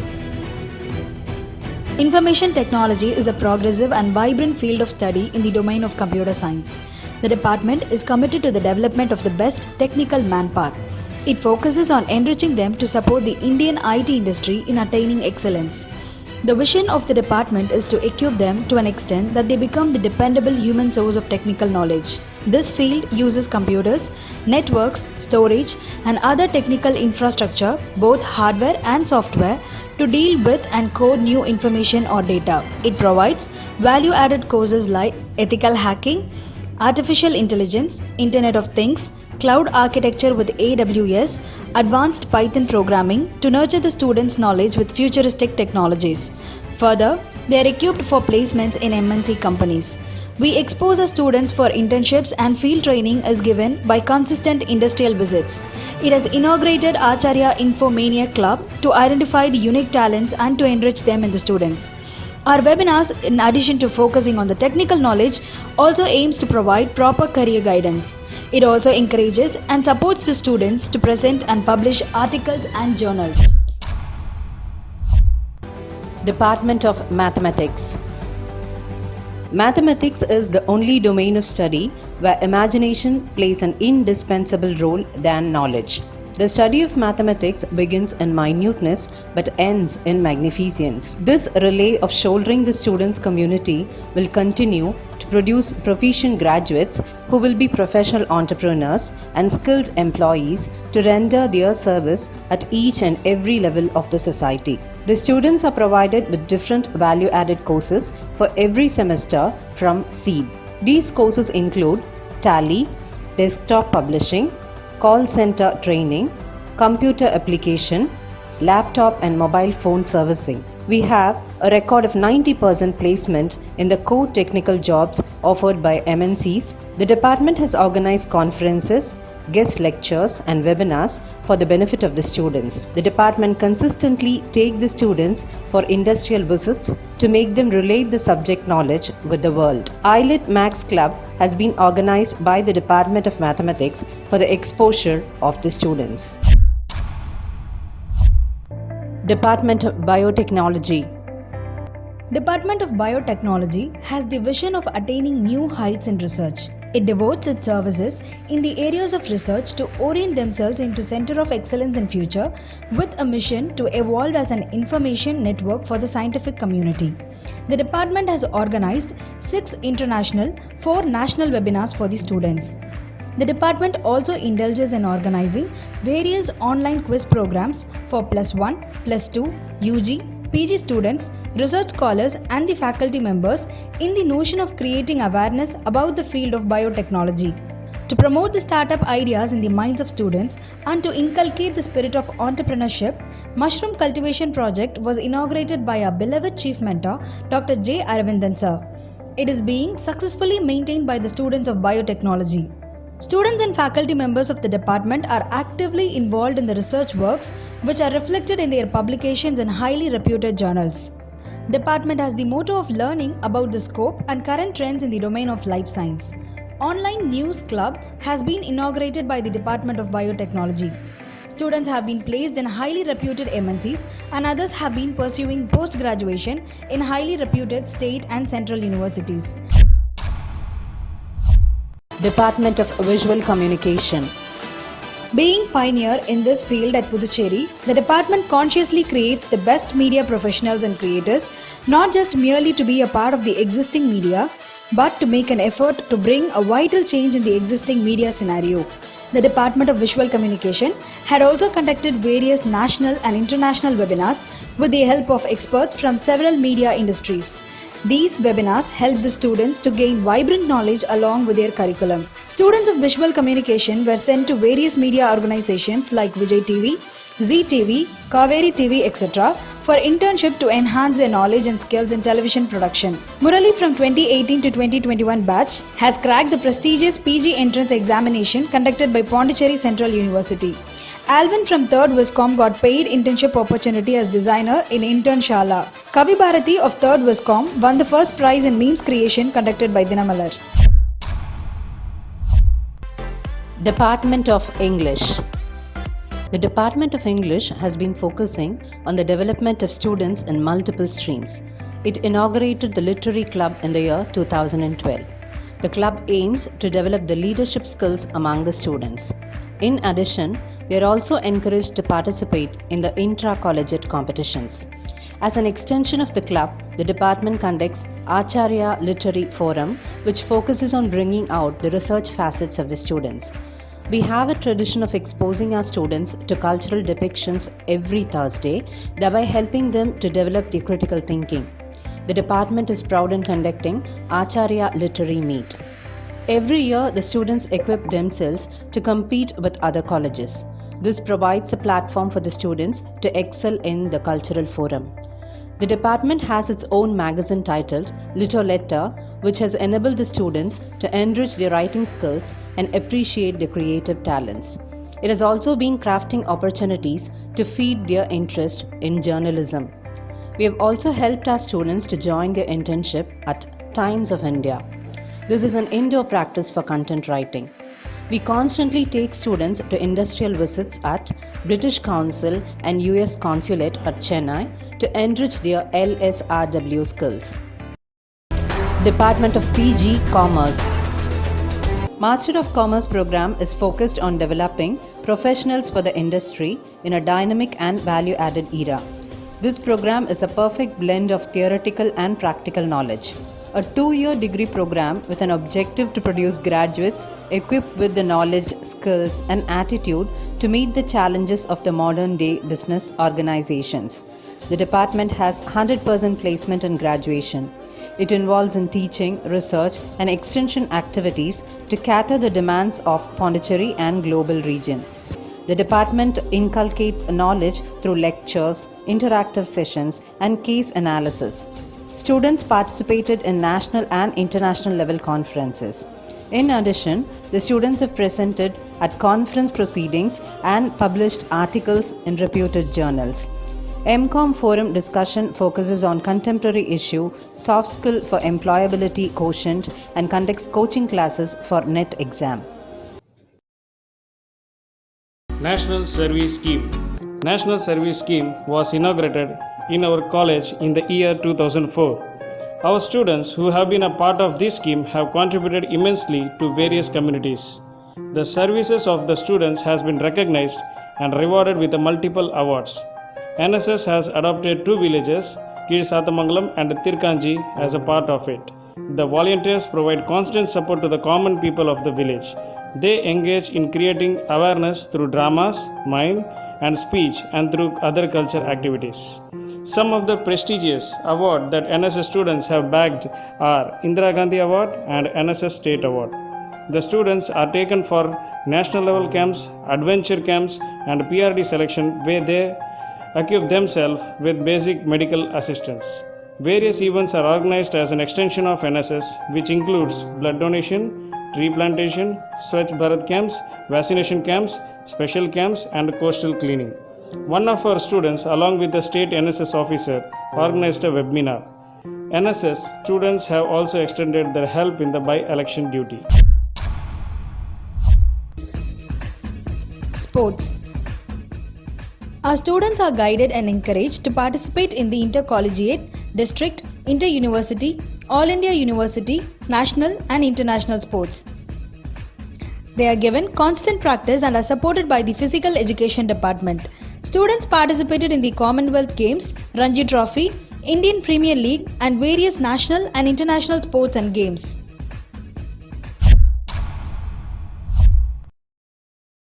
Information technology is a progressive and vibrant field of study in the domain of computer science. The department is committed to the development of the best technical manpower. It focuses on enriching them to support the Indian IT industry in attaining excellence. The vision of the department is to equip them to an extent that they become the dependable human source of technical knowledge. This field uses computers, networks, storage, and other technical infrastructure, both hardware and software, to deal with and code new information or data. It provides value-added courses like ethical hacking, artificial intelligence, Internet of Things, cloud architecture with AWS, advanced Python programming to nurture the students' knowledge with futuristic technologies. Further, they are equipped for placements in MNC companies. We expose our students for internships, and field training is given by consistent industrial visits. It has inaugurated Acharya Infomania Club to identify the unique talents and to enrich them in the students. Our webinars, in addition to focusing on the technical knowledge, also aims to provide proper career guidance. It also encourages and supports the students to present and publish articles and journals. Department of Mathematics. Mathematics is the only domain of study where imagination plays an indispensable role than knowledge. The study of mathematics begins in minuteness but ends in magnificence. This relay of shouldering the students' community will continue to produce proficient graduates who will be professional entrepreneurs and skilled employees to render their service at each and every level of the society. The students are provided with different value-added courses for every semester from SEED. These courses include Tally, Desktop Publishing, Call Center Training, Computer Application, Laptop and Mobile Phone Servicing. We have a record of 90% placement in the core technical jobs offered by MNCs. The department has organized conferences, guest lectures and webinars for the benefit of the students. The department consistently takes the students for industrial visits to make them relate the subject knowledge with the world. ILIT Max Club has been organized by the Department of Mathematics for the exposure of the students. Department of Biotechnology. Department of Biotechnology has the vision of attaining new heights in research. It devotes its services in the areas of research to orient themselves into center of excellence in future with a mission to evolve as an information network for the scientific community. The department has organized 6 international, 4 national webinars for the students. The department also indulges in organizing various online quiz programs for +1, +2, UG, PG students, research scholars and the faculty members in the notion of creating awareness about the field of biotechnology. To promote the startup ideas in the minds of students and to inculcate the spirit of entrepreneurship, Mushroom Cultivation Project was inaugurated by our beloved Chief Mentor, Dr. J. Aravindan Sir. It is being successfully maintained by the students of biotechnology. Students and faculty members of the department are actively involved in the research works which are reflected in their publications in highly reputed journals. Department has the motto of learning about the scope and current trends in the domain of life science. Online News Club has been inaugurated by the Department of Biotechnology. Students have been placed in highly reputed MNCs and others have been pursuing post-graduation in highly reputed state and central universities. Department of Visual Communication. Being pioneer in this field at Puducherry, the department consciously creates the best media professionals and creators, not just merely to be a part of the existing media, but to make an effort to bring a vital change in the existing media scenario. The Department of Visual Communication had also conducted various national and international webinars with the help of experts from several media industries. These webinars help the students to gain vibrant knowledge along with their curriculum. Students of visual communication were sent to various media organizations like Vijay TV, Zee TV, Kaveri TV, etc. for internship to enhance their knowledge and skills in television production. Murali from 2018 to 2021 batch has cracked the prestigious PG entrance examination conducted by Pondicherry Central University. Alvin from 3rd Viscom got paid internship opportunity as designer in Internshala. Kavi Bharati of 3rd Viscom won the first prize in memes creation conducted by Dinamalar. Department of English. The Department of English has been focusing on the development of students in multiple streams. It inaugurated the Literary Club in the year 2012. The club aims to develop the leadership skills among the students. In addition, they are also encouraged to participate in the intra-collegiate competitions. As an extension of the club, the department conducts Acharya Literary Forum, which focuses on bringing out the research facets of the students. We have a tradition of exposing our students to cultural depictions every Thursday, thereby helping them to develop their critical thinking. The department is proud in conducting Acharya Literary Meet. Every year, the students equip themselves to compete with other colleges. This provides a platform for the students to excel in the cultural forum. The department has its own magazine titled Litoletta, which has enabled the students to enrich their writing skills and appreciate their creative talents. It has also been crafting opportunities to feed their interest in journalism. We have also helped our students to join their internship at Times of India. This is an indoor practice for content writing. We constantly take students to industrial visits at British Council and US Consulate at Chennai to enrich their LSRW skills. Department of PG Commerce. Master of Commerce program is focused on developing professionals for the industry in a dynamic and value-added era. This program is a perfect blend of theoretical and practical knowledge. A 2-year degree program with an objective to produce graduates equipped with the knowledge, skills, and attitude to meet the challenges of the modern day business organizations. The department has 100% placement in graduation. It involves in teaching, research, and extension activities to cater the demands of Pondicherry and global region. The department inculcates knowledge through lectures, interactive sessions, and case analysis. Students participated in national and international level conferences. In addition, the students have presented at conference proceedings and published articles in reputed journals. MCOM Forum discussion focuses on contemporary issue, soft skill for employability quotient, and conducts coaching classes for NET exam. National Service Scheme. National Service Scheme was inaugurated in our college in the year 2004. Our students who have been a part of this scheme have contributed immensely to various communities. The services of the students has been recognized and rewarded with multiple awards. NSS has adopted 2 villages, Kir Sathamangalam and Tirkanji, as a part of it. The volunteers provide constant support to the common people of the village. They engage in creating awareness through dramas, mime and speech and through other culture activities. Some of the prestigious awards that NSS students have bagged are Indira Gandhi Award and NSS State Award. The students are taken for national level camps, adventure camps and PRD selection where they equip themselves with basic medical assistance. Various events are organized as an extension of NSS, which includes blood donation, tree plantation, Swachh Bharat camps, vaccination camps, special camps and coastal cleaning. One of our students, along with the state NSS officer, organized a webinar. NSS students have also extended their help in the by-election duty. Sports. Our students are guided and encouraged to participate in the intercollegiate, district, inter-university, all India university, national and international sports. They are given constant practice and are supported by the Physical Education Department. Students participated in the Commonwealth Games, Ranji Trophy, Indian Premier League and various national and international sports and games.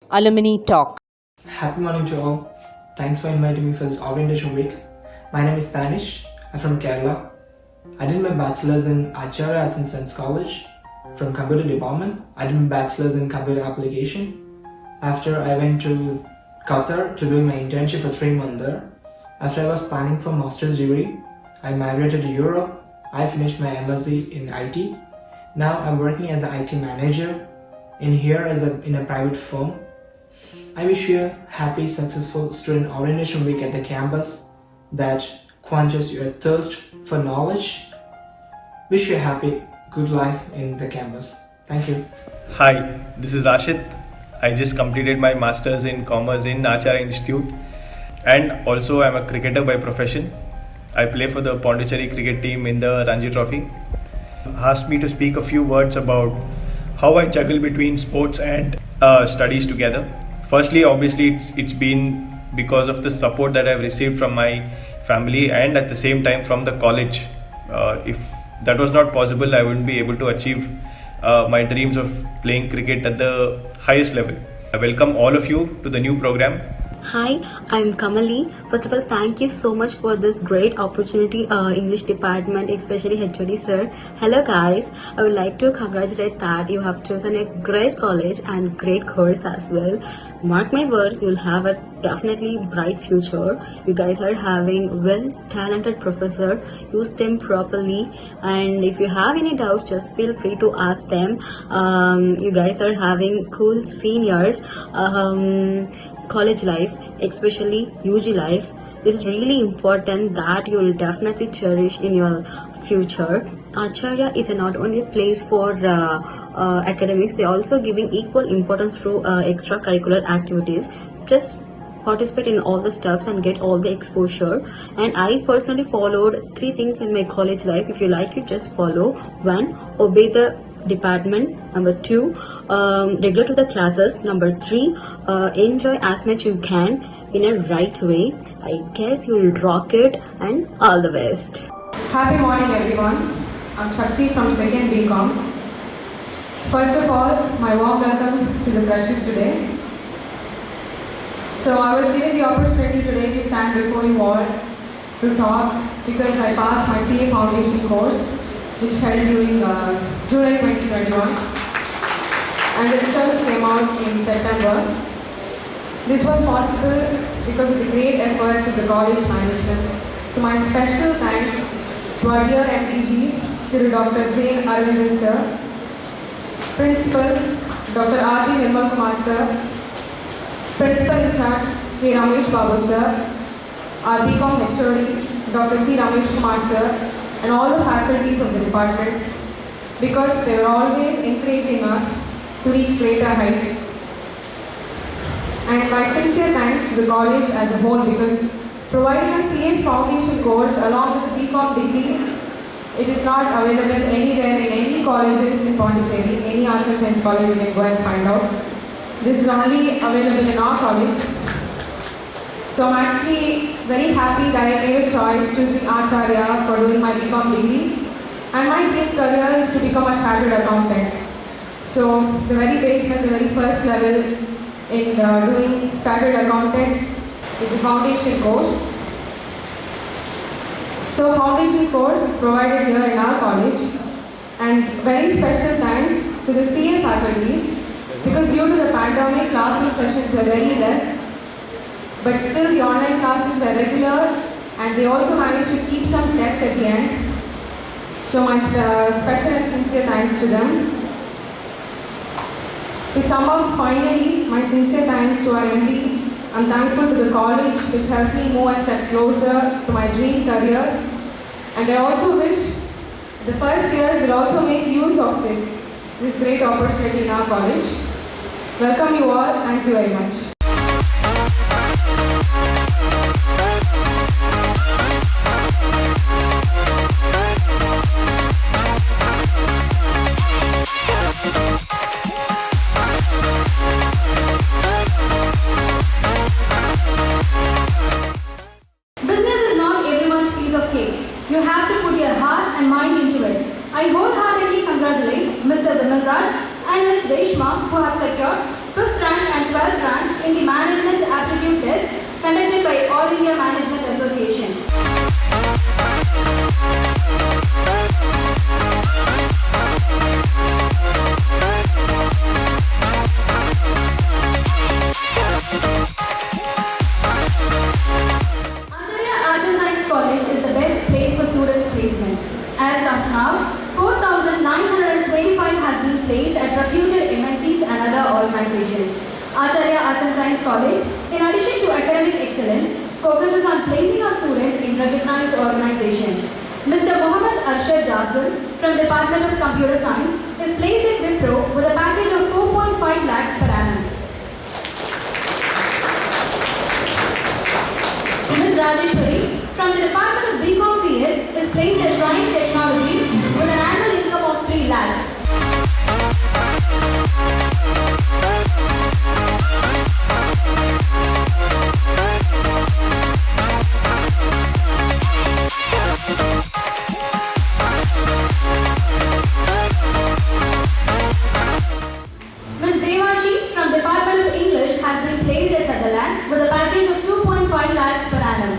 Alumni Talk. Happy morning to all. Thanks for inviting me for this orientation week. My name is Danish. I'm from Kerala. I did my bachelor's in Acharya Arts and Science College from Computer Department. I did my bachelor's in Computer Application. After I went to Qatar to do my internship for 3 months there. After I was planning for master's degree, I migrated to Europe. I finished my MSc in IT. Now I'm working as an IT manager in a private firm. I wish you a happy, successful student orientation week at the campus that quenches your thirst for knowledge. Wish you a happy, good life in the campus. Thank you. Hi, this is Ashit. I just completed my Masters in Commerce in Acharya Institute and also I'm a cricketer by profession. I play for the Pondicherry cricket team in the Ranji Trophy. Asked me to speak a few words about how I juggle between sports and studies together. Firstly, obviously it's been because of the support that I've received from my family and at the same time from the college. If that was not possible, I wouldn't be able to achieve my dreams of playing cricket at the highest level. I welcome all of you to the new program. Hi, I'm Kamali. First of all, thank you so much for this great opportunity, English department, especially HOD sir. Hello guys, I would like to congratulate that you have chosen a great college and great course as well. Mark my words, you'll have a definitely bright future. You guys are having well-talented professor. Use them properly, and if you have any doubts, just feel free to ask them. You guys are having cool seniors. College life, especially UG life, is really important that you will definitely cherish in your future. Acharya is not only a place for academics, they are also giving equal importance to extracurricular activities. Just participate in all the stuffs and get all the exposure. And I personally followed 3 things in my college life. If you like it, just follow. 1, obey the department. Number 2, regular to the classes. Number 3, enjoy as much you can in a right way. I guess you'll rock it, and all the best. Happy morning everyone. I'm Shakti from 2nd BCom. First of all, my warm welcome to the freshers today. So I was given the opportunity today to stand before you all to talk because I passed my CA Foundation course which held during July 2021 and the results came out in September. This was possible because of the great efforts of the college management. So my special thanks to our dear MDG, to Dr. J. Arvind sir, Principal Dr. R.T. Nirmal Kumar sir, Principal in charge K. Ramesh Babu sir, our BCom HOD Dr. C. Ramesh Kumar sir, and all the faculties of the department because they were always encouraging us to reach greater heights. And my sincere thanks to the college as a whole because providing a CA foundation course along with the BCom degree. It is not available anywhere in any colleges in Pondicherry, any arts and science college you can go and find out. This is only available in our college. So I'm actually very happy that I made a choice choosing Acharya for doing my BCom degree. And my dream career is to become a chartered accountant. So the very basement, the very first level in doing chartered accountant is the foundation course. So foundation course is provided here in our college, and very special thanks to the CA faculties, because due to the pandemic, classroom sessions were very less, but still the online classes were regular, and they also managed to keep some tests at the end. So my special and sincere thanks to them. To sum up, finally, my sincere thanks to our MD. I'm thankful to the college which helped me move a step closer to my dream career, and I also wish the first years will also make use of this great opportunity in our college. Welcome you all. Thank you very much. You have to put your heart and mind into it. I wholeheartedly congratulate Mr. Vimal Raj and Ms. Reshma, who have secured 5th rank and 12th rank in the Management Aptitude Test conducted by All India Management Association. College is the best place for students' placement. As of now, 4,925 has been placed at reputed MNCs and other organizations. Acharya Arts and Science College, in addition to academic excellence, focuses on placing our students in recognized organizations. Mr. Mohammad Arshad Jasal from Department of Computer Science is placed at Wipro with a package of 4.5 lakhs per annum. Ms. Rajeshwari from the Department of BCom CS is placed at Triumph Technology with an annual income of 3 lakhs. Ms. Devanshi from Department of English has been placed at Sutherland with a package of 2.5 lakhs per annum.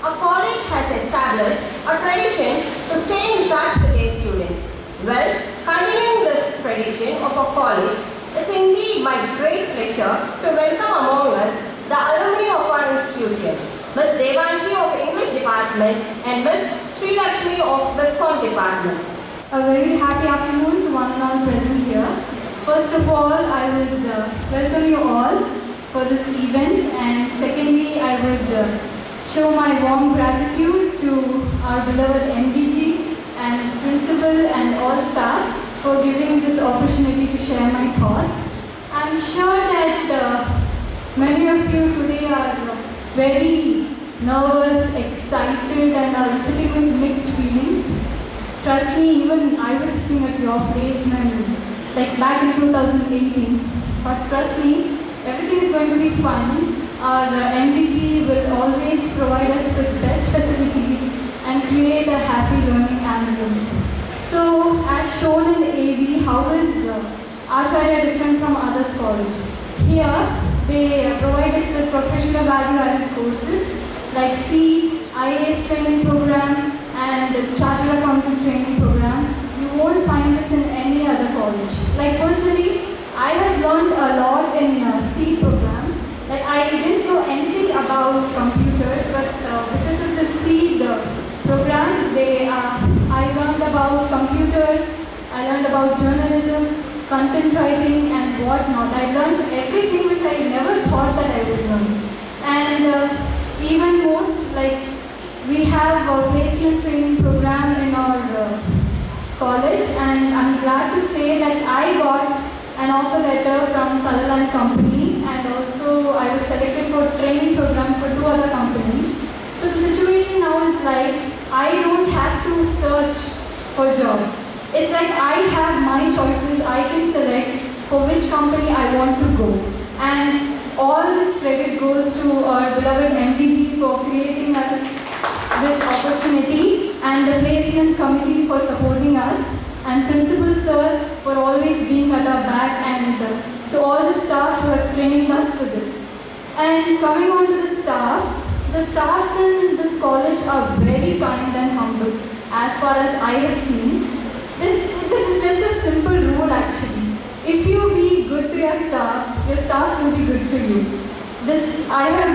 Our college has established a tradition to stay in touch with their students. Well, continuing this tradition of our college, it's indeed my great pleasure to welcome among us the alumni of our institution, Ms. Devanshi of English Department and Ms. Sri Lakshmi of Viscom Department. A very happy afternoon to one and all present here. First of all, I would welcome you all for this event, and secondly, I would show my warm gratitude to our beloved MDG and principal and all staffs for giving this opportunity to share my thoughts. I'm sure that many of you today are very nervous, excited, and are sitting with mixed feelings. Trust me, even I was sitting at your place like back in 2018. But trust me, everything is going to be fun. Our MDG will always provide us with best facilities and create a happy learning ambience. So, as shown in the AV, how is Acharya different from others college? Here, they provide us with professional value-added courses like C, IAS training program, and the Chartered Accountant training program. You won't find this in any other college. Like personally, I have learned a lot in C program. Like I didn't know anything about computers, but because of the C program, I learned about computers, I learned about journalism, content writing, and whatnot. I learned everything which I never thought that I would learn. And even most, like, we have a placement training program in our college, and I'm glad to say that I got an offer letter from Sutherland Company, and search for job. It's like I have my choices, I can select for which company I want to go. And all this credit goes to our beloved MDG for creating us this opportunity, and the placement committee for supporting us, and principal sir for always being at our back, and to all the staffs who have trained us to this. And coming on to the staffs in this college are very kind and humble as far as I have seen. This is just a simple rule actually. If you be good to your staff will be good to you. This I have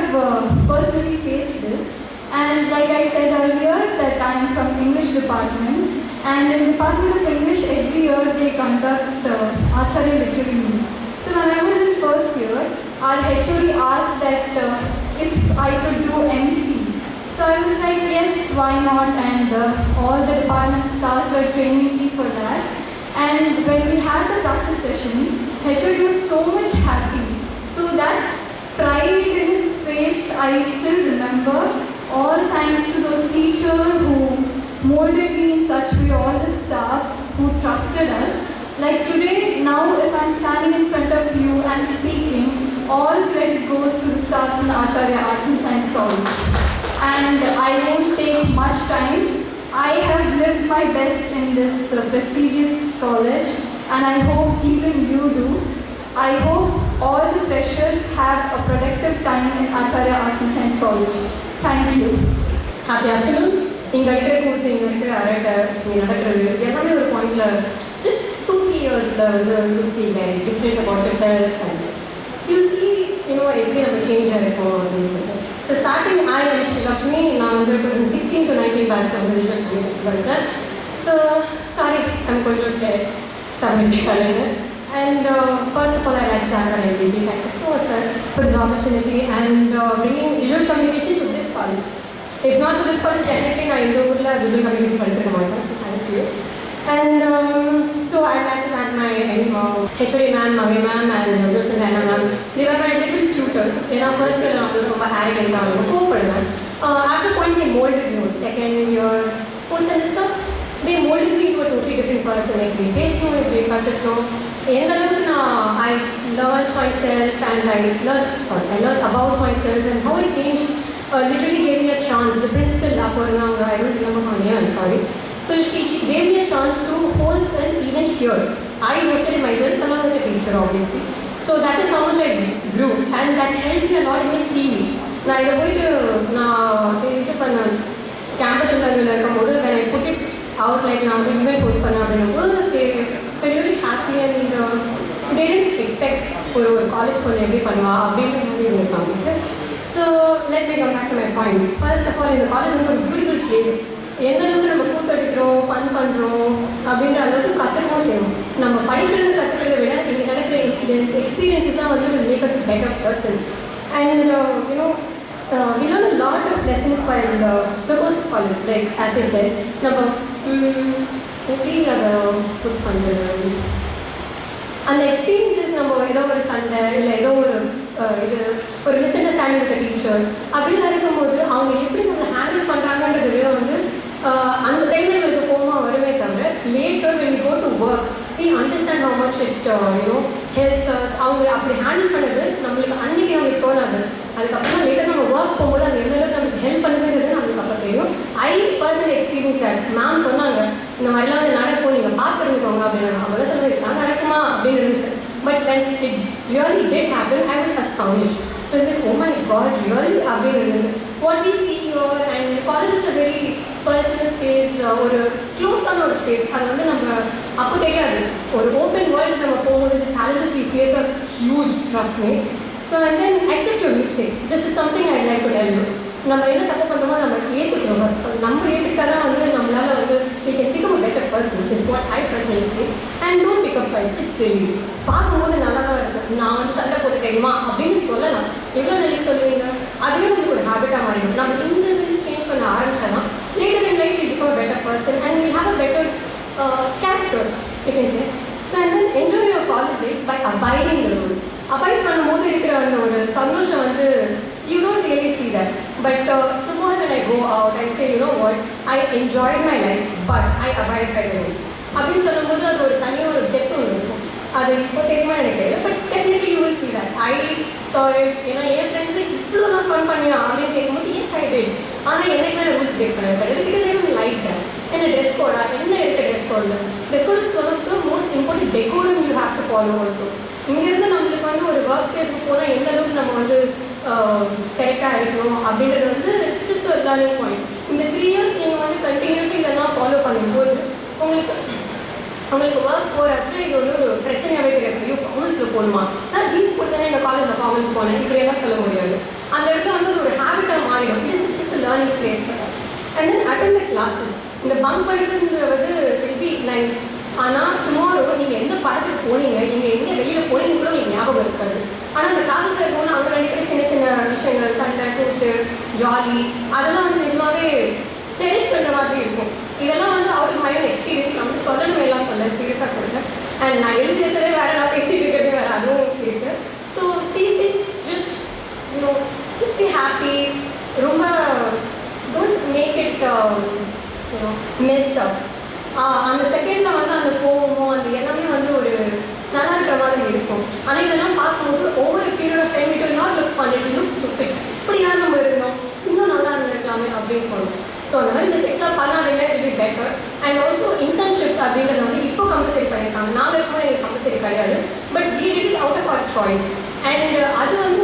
personally faced this, and like I said earlier that I am from English department, and in Department of English every year they conduct Acharya Literary Meet. So when I was in first year, our HOD asked that if I could do MC. So I was like, yes, why not? And all the department staffs were training me for that. And when we had the practice session, HOD was so much happy. So that pride in his face, I still remember. All thanks to those teachers who molded me in such way, all the staffs who trusted us. Like today, now if I'm standing in front of you and speaking, all credit goes to the staffs in the Acharya Arts and Science College. And I won't take much time. I have lived my best in this prestigious college, and I hope even you do. I hope all the freshers have a productive time in Acharya Arts and Science College. Thank you. Happy afternoon. இங்கே அடிக்கிற கூத்து, இங்கே இருக்கிற அரட்டை, இங்கே நடக்கிறது எல்லாமே ஒரு பாயிண்டில் ஜஸ்ட் 2-3 இயர்ஸில் வந்து you feel very different about yourself and you see எப்படி நம்ம சேஞ்ச் ஆகிருக்கோம் அப்படின்னு சொல்லிட்டு. So starting I am Srilakshmi, நான் வந்து 2016 to 19 பேட்சில் வந்து விஷுவல் கம்யூனிகேஷன் படித்தேன். ஸோ சாரி ஐம் கொஞ்சம் ஸ்கேர் தமிழ் கலைங்க. And first of all, I like to thank our MDG. Thank you so much, sir, for this opportunity and bringing visual communication to this college. If not for this college, definitely I in the visual communication படிச்சிருக்க மாட்டேன். So thank you. And so I'd like to thank my HOD ma'am, Mavi ma'am, and Joshna Diana ma'am. They were my little tutors. In our first year, I was very arrogant. I was co-president. After point, they molded me. Second year, fourth semester, they molded me to a totally different person. Like they based me, they cut it low. I learned myself, and I learned about myself and how I changed. Literally gave me a chance. The principal, Aparna, I don't remember her name, I'm sorry. So she gave me a chance to host an event here. I hosted it myself along with the teacher, obviously. So that is how much I grew, and that helped me a lot in my CV. Now I went to campus interview when I put it out like now the event host they were really happy, and they didn't expect for college for every So let me come back to my points. First of all, in the college is a beautiful place. எந்த அளவுக்கு நம்ம கூத்தடிக்கிறோம், fun பண்ணுறோம் அப்படின்ற அளவுக்கு கற்றுக்கவும் செய்யணும். நம்ம படிக்கிறத கற்றுக்கிறத விட இங்கே நடக்கிற எக்ஸ்பீரியன்ஸஸ் தான் வந்து make us a better person. And we learn a lot of lessons while the course of college. Like as I said, நம்ம எப்படி அதை புட் பண்ணுறது, அந்த எக்ஸ்பீரியன்ஸஸ் நம்ம ஏதோ ஒரு சண்டை இல்லை ஏதோ ஒரு மிஸ் அண்டர்ஸ்டாண்டிங் வித் டீச்சர் அப்படின்னு இருக்கும்போது அவங்க எப்படி நம்மளை ஹேண்டில் பண்ணுறாங்கன்றது விட வந்து அந்த டைமில் எங்களுக்கு கோமா வருமே தவிர later when we go to work we understand how much it helps us. அவங்க அப்படி ஹேண்டில் பண்ணுறது நம்மளுக்கு அன்றைக்கி நம்மளுக்கு தோணாது. அதுக்கப்புறம் லேட்டர் நம்ம ஒர்க் போகும்போது அது எந்த அளவுக்கு நமக்கு ஹெல்ப் பண்ணுதுன்றது நம்மளுக்கு அப்போ தெரியும். ஐ பர்சனல் எக்ஸ்பீரியன்ஸ் தட். மேம் சொன்னாங்க இந்த மாதிரிலாம் வந்து நடக்கும், நீங்கள் பார்த்துருந்துக்கோங்க அப்படின்னு. அவங்கள சொல்லியிருக்காங்க நடக்குமா அப்படின்னு இருந்துச்சு. But when it really did happen, I was astonished. I was like, oh my God, really? What we see here, and college is a very personal space, or close down space. அது வந்து நம்ம அப்போ தெரியாது. ஒரு open world நம்ம போகும்போது the challenges we face are huge, trust me. So and then accept your mistakes. This is something I'd like to tell you. நம்ம என்ன தப்பு பண்ணுறோமோ நம்ம ஏற்றுக்கணும். ஃபர்ஸ்ட் நம்ம ஏற்றுக்கிட்டா வந்து நம்மளால வந்து we can become a better person is what I personally think. And don't pick up fights. It's silly. பார்க்கும்போது நல்லா தான் இருக்கும். நான் வந்து சண்டை போட்டு தெரியுமா அப்படின்னு சொல்லலாம். எவ்வளோ நாளைக்கு சொல்லுவீங்க? அதுவே உங்களுக்கு ஒரு ஹேபிட்டாக மாறிடும். நம்ம இந்த இது சேஞ்ச் பண்ண ஆரம்பிச்சோன்னா later in life we become a better person and we have a better character, you can say. So and then enjoy your college life by abiding the rules. Abide பண்ணும்போது இருக்கிற அந்த ஒரு சந்தோஷம் வந்து you don't really see that. But tomorrow when I go out, I say, you know what, I enjoy my life but I avoid by the rules அப்படின்னு சொல்லும்போது அது ஒரு தனி ஒரு டெத் ஒன்று இருக்கும். அது இப்போ தெரியுமா எனக்கு தெரியல, but definitely you will feel that I so ஏன்னா என் ஃப்ரெண்ட்ஸு இவ்வளோ நான் ஃபன் பண்ணியா அப்படின்னு கேட்கும்போது எஸ் ஐ டிட். ஆனால் என்னைக்குமே நான் ரூல்ஸ் பிரேக் பண்ணது கிடையாது. Because I don't like that. என்ன ட்ரெஸ் கோடா என்ன இருக்குது ட்ரெஸ் கோடில்? Dress code is one of the most important decorum you have to follow also. இங்கேருந்து நம்மளுக்கு வந்து ஒரு ஒர்க் ஸ்பேஸுக்கு போனால் எந்த அளவுக்கு நம்ம வந்து கரெக்டாக இருக்கணும் அப்படின்றது வந்து இட்ஸ் ஜஸ்ட் ஒரு லேர்னிங் பாயிண்ட். இந்த 3 இயர்ஸ் நீங்கள் வந்து கண்டினியூஸாக இதெல்லாம் ஃபாலோ பண்ணும்போது உங்களுக்கு ஒர்க் போயாச்சு இது வந்து ஒரு பிரச்சனையாகவே தெரியாது. ஐயோ ஃபார்மல்ஸில் போகணுமா, நான் ஜீன்ஸ் போட்டு தானே எங்கள் காலேஜில் ஃபார்மலுக்கு போனேன் இப்படியெல்லாம் சொல்ல முடியாது. அந்த இடத்துல வந்து ஒரு ஹேபிட்டாக மாறிடும். This is just learning place. And then attend the classes. இந்த பங்க் படிக்கிறது வில் பி நைஸ். ஆனால் டுமாரோ நீங்கள் எந்த படத்துக்கு போனீங்க, நீங்கள் எங்கே வெளியில் போனீங்க கூட உங்களுக்கு ஞாபகம் இருக்காது. ஆனால் அந்த கிளாஸஸில் இருக்கும்போது அங்கே நினைக்கிற சின்ன சின்ன விஷயங்கள், சண்டை கூட்டு ஜாலி அதெல்லாம் வந்து நிஜமாகவே செரிஷ் பண்ணுற மாதிரி இருக்கும். இதெல்லாம் வந்து out of my own experience. நான் வந்து சொல்லணும் எல்லாம் சொல்ல சீரியஸாக சொல்கிறேன். அண்ட் நான் எழுதி வச்சதே வேறு, நான் பேசிட்டு இருக்கிறதே வேறு, அதுவும் இருக்குது. So these things just just be happy. ரொம்ப டோன்ட் மேக் இட் மிஸ்ட் அப். அந்த செகண்டில் வந்து அந்த கோவமோ அந்த எல்லாமே வந்து ஒரு நல்லா இருக்கிற மாதிரி இருக்கும். ஆனால் இதெல்லாம் பார்க்கும்போது ஒவ்வொரு period of time it will not look fun, it will look stupid. இப்படியா நம்ம இருந்தோம், இன்னும் நல்லா இருந்திருக்கலாமே அப்படின்னு போகணும். ஸோ அந்த மாதிரி மிஸ்டேக்ஸ்லாம் பண்ணாதீங்க, it be better. And also internship அப்படின்றத வந்து இப்போ கம்பல்சரி பண்ணியிருக்காங்க. நாங்கள் இருக்கும்போது எங்களுக்கு கம்பல்சரி கிடையாது, but we did it out of our choice. And அது வந்து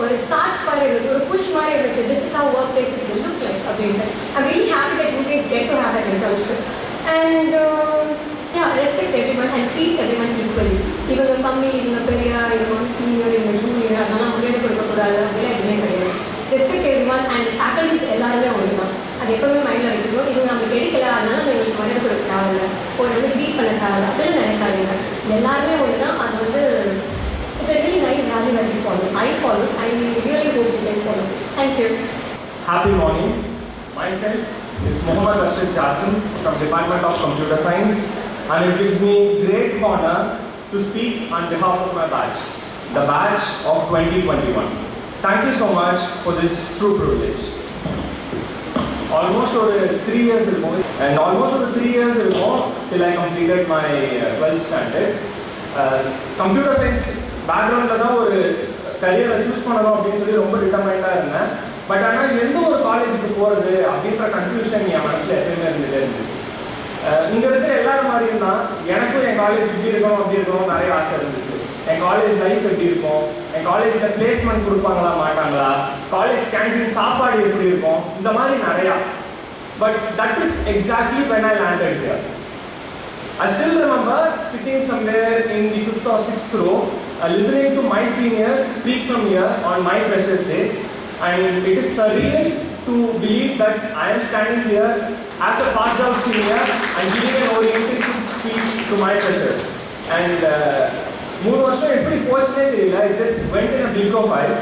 ஒரு ஸ்டார்ட் மாதிரி இருந்தது, ஒரு புஷ் மாதிரி இருந்துச்சு. This is how work places will look like அப்படின்ட்டு. I'm really happy that you guys get to have that internship. And respect everyone and treat everyone equally. இவங்க கம்மி, இவங்க பெரிய, இவங்க வந்து சீனியர், இவங்க ஜூனியர், அதெல்லாம் மரியாதை கொடுக்கக்கூடாது அப்படிலாம் எதுவுமே கிடையாது. ரெஸ்பெக்ட் எவ்ரிவன் அண்ட் ஃபேக்கல்டிஸ் எல்லாருமே ஒன்று தான். அது எப்போவுமே மைண்டில் வச்சுக்கணும். இவங்க நம்மளுக்கு எடுக்கலை அதனால நம்ம எங்களுக்கு மரியாதை கொடுக்க தேவையில்லை, ஒரு வந்து க்ரீட் பண்ண தேவையில்லை அப்படின்னு நினைக்காதீங்க. எல்லாருமே ஒன்று தான். அது வந்து it's a really nice value that we follow. I follow. I really hope you guys follow. Thank you. Happy morning. Myself is Mohammad Rashid Jasim from Department of Computer Science, and it gives me great honor to speak on behalf of my batch, the batch of 2021. Thank you so much for this true privilege. Almost over 3 years ago, till I completed my 12th standard. Computer science பேக்ரவுண்டில் தான் ஒரு கரியரை choose பண்ணணும் அப்படின்னு சொல்லி ரொம்ப டிட்டர்மைண்டாக இருந்தேன். But ஆனால் எந்த ஒரு காலேஜுக்கு போகிறது அப்படின்ற கன்ஃபியூஷன் என் மனசில் எப்பயுமே இருந்துகிட்டே இருந்துச்சு. இங்கே இருக்கிற எல்லாரும் மாதிரியும் தான் எனக்கும் என் காலேஜ் இப்படி இருக்கணும் அப்படி இருக்கணும் நிறைய ஆசை இருந்துச்சு. என் காலேஜ் லைஃப் எப்படி இருக்கும், என் காலேஜில் பிளேஸ்மெண்ட் கொடுப்பாங்களா மாட்டாங்களா, காலேஜ் கேண்டீன் சாப்பாடு எப்படி இருக்கும், இந்த மாதிரி நிறையா. But that is exactly when I landed here. I still remember sitting somewhere in the 5th or 6th row, listening to my senior speak from here on my freshers day, and it is surreal to believe that I am standing here as a passed out senior and giving an orientation speech to my freshers. And 3 வருஷம் எப்படி போச்சுனே தெரியல, it just went in a blink of eye.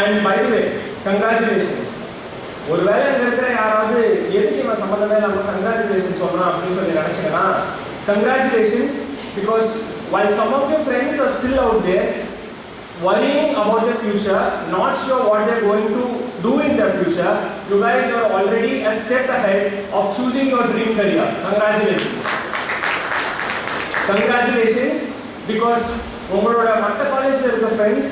And by the way, congratulations. ஒருவேளை அங்கே இருக்கிற யாராவது எதுக்கு இவன் சம்மந்தமே நம்ம கங்க்ராச்சுலேஷன் சொல்கிறான் அப்படின்னு சொல்லி நினச்சிங்கன்னா, congratulations, because while some of your friends are still out there worrying about their future, not sure what they're going to do in their future, you guys are already a step ahead of choosing your dream career. Congratulations. Congratulations, because உங்களோட மற்ற காலேஜில் இருக்க friends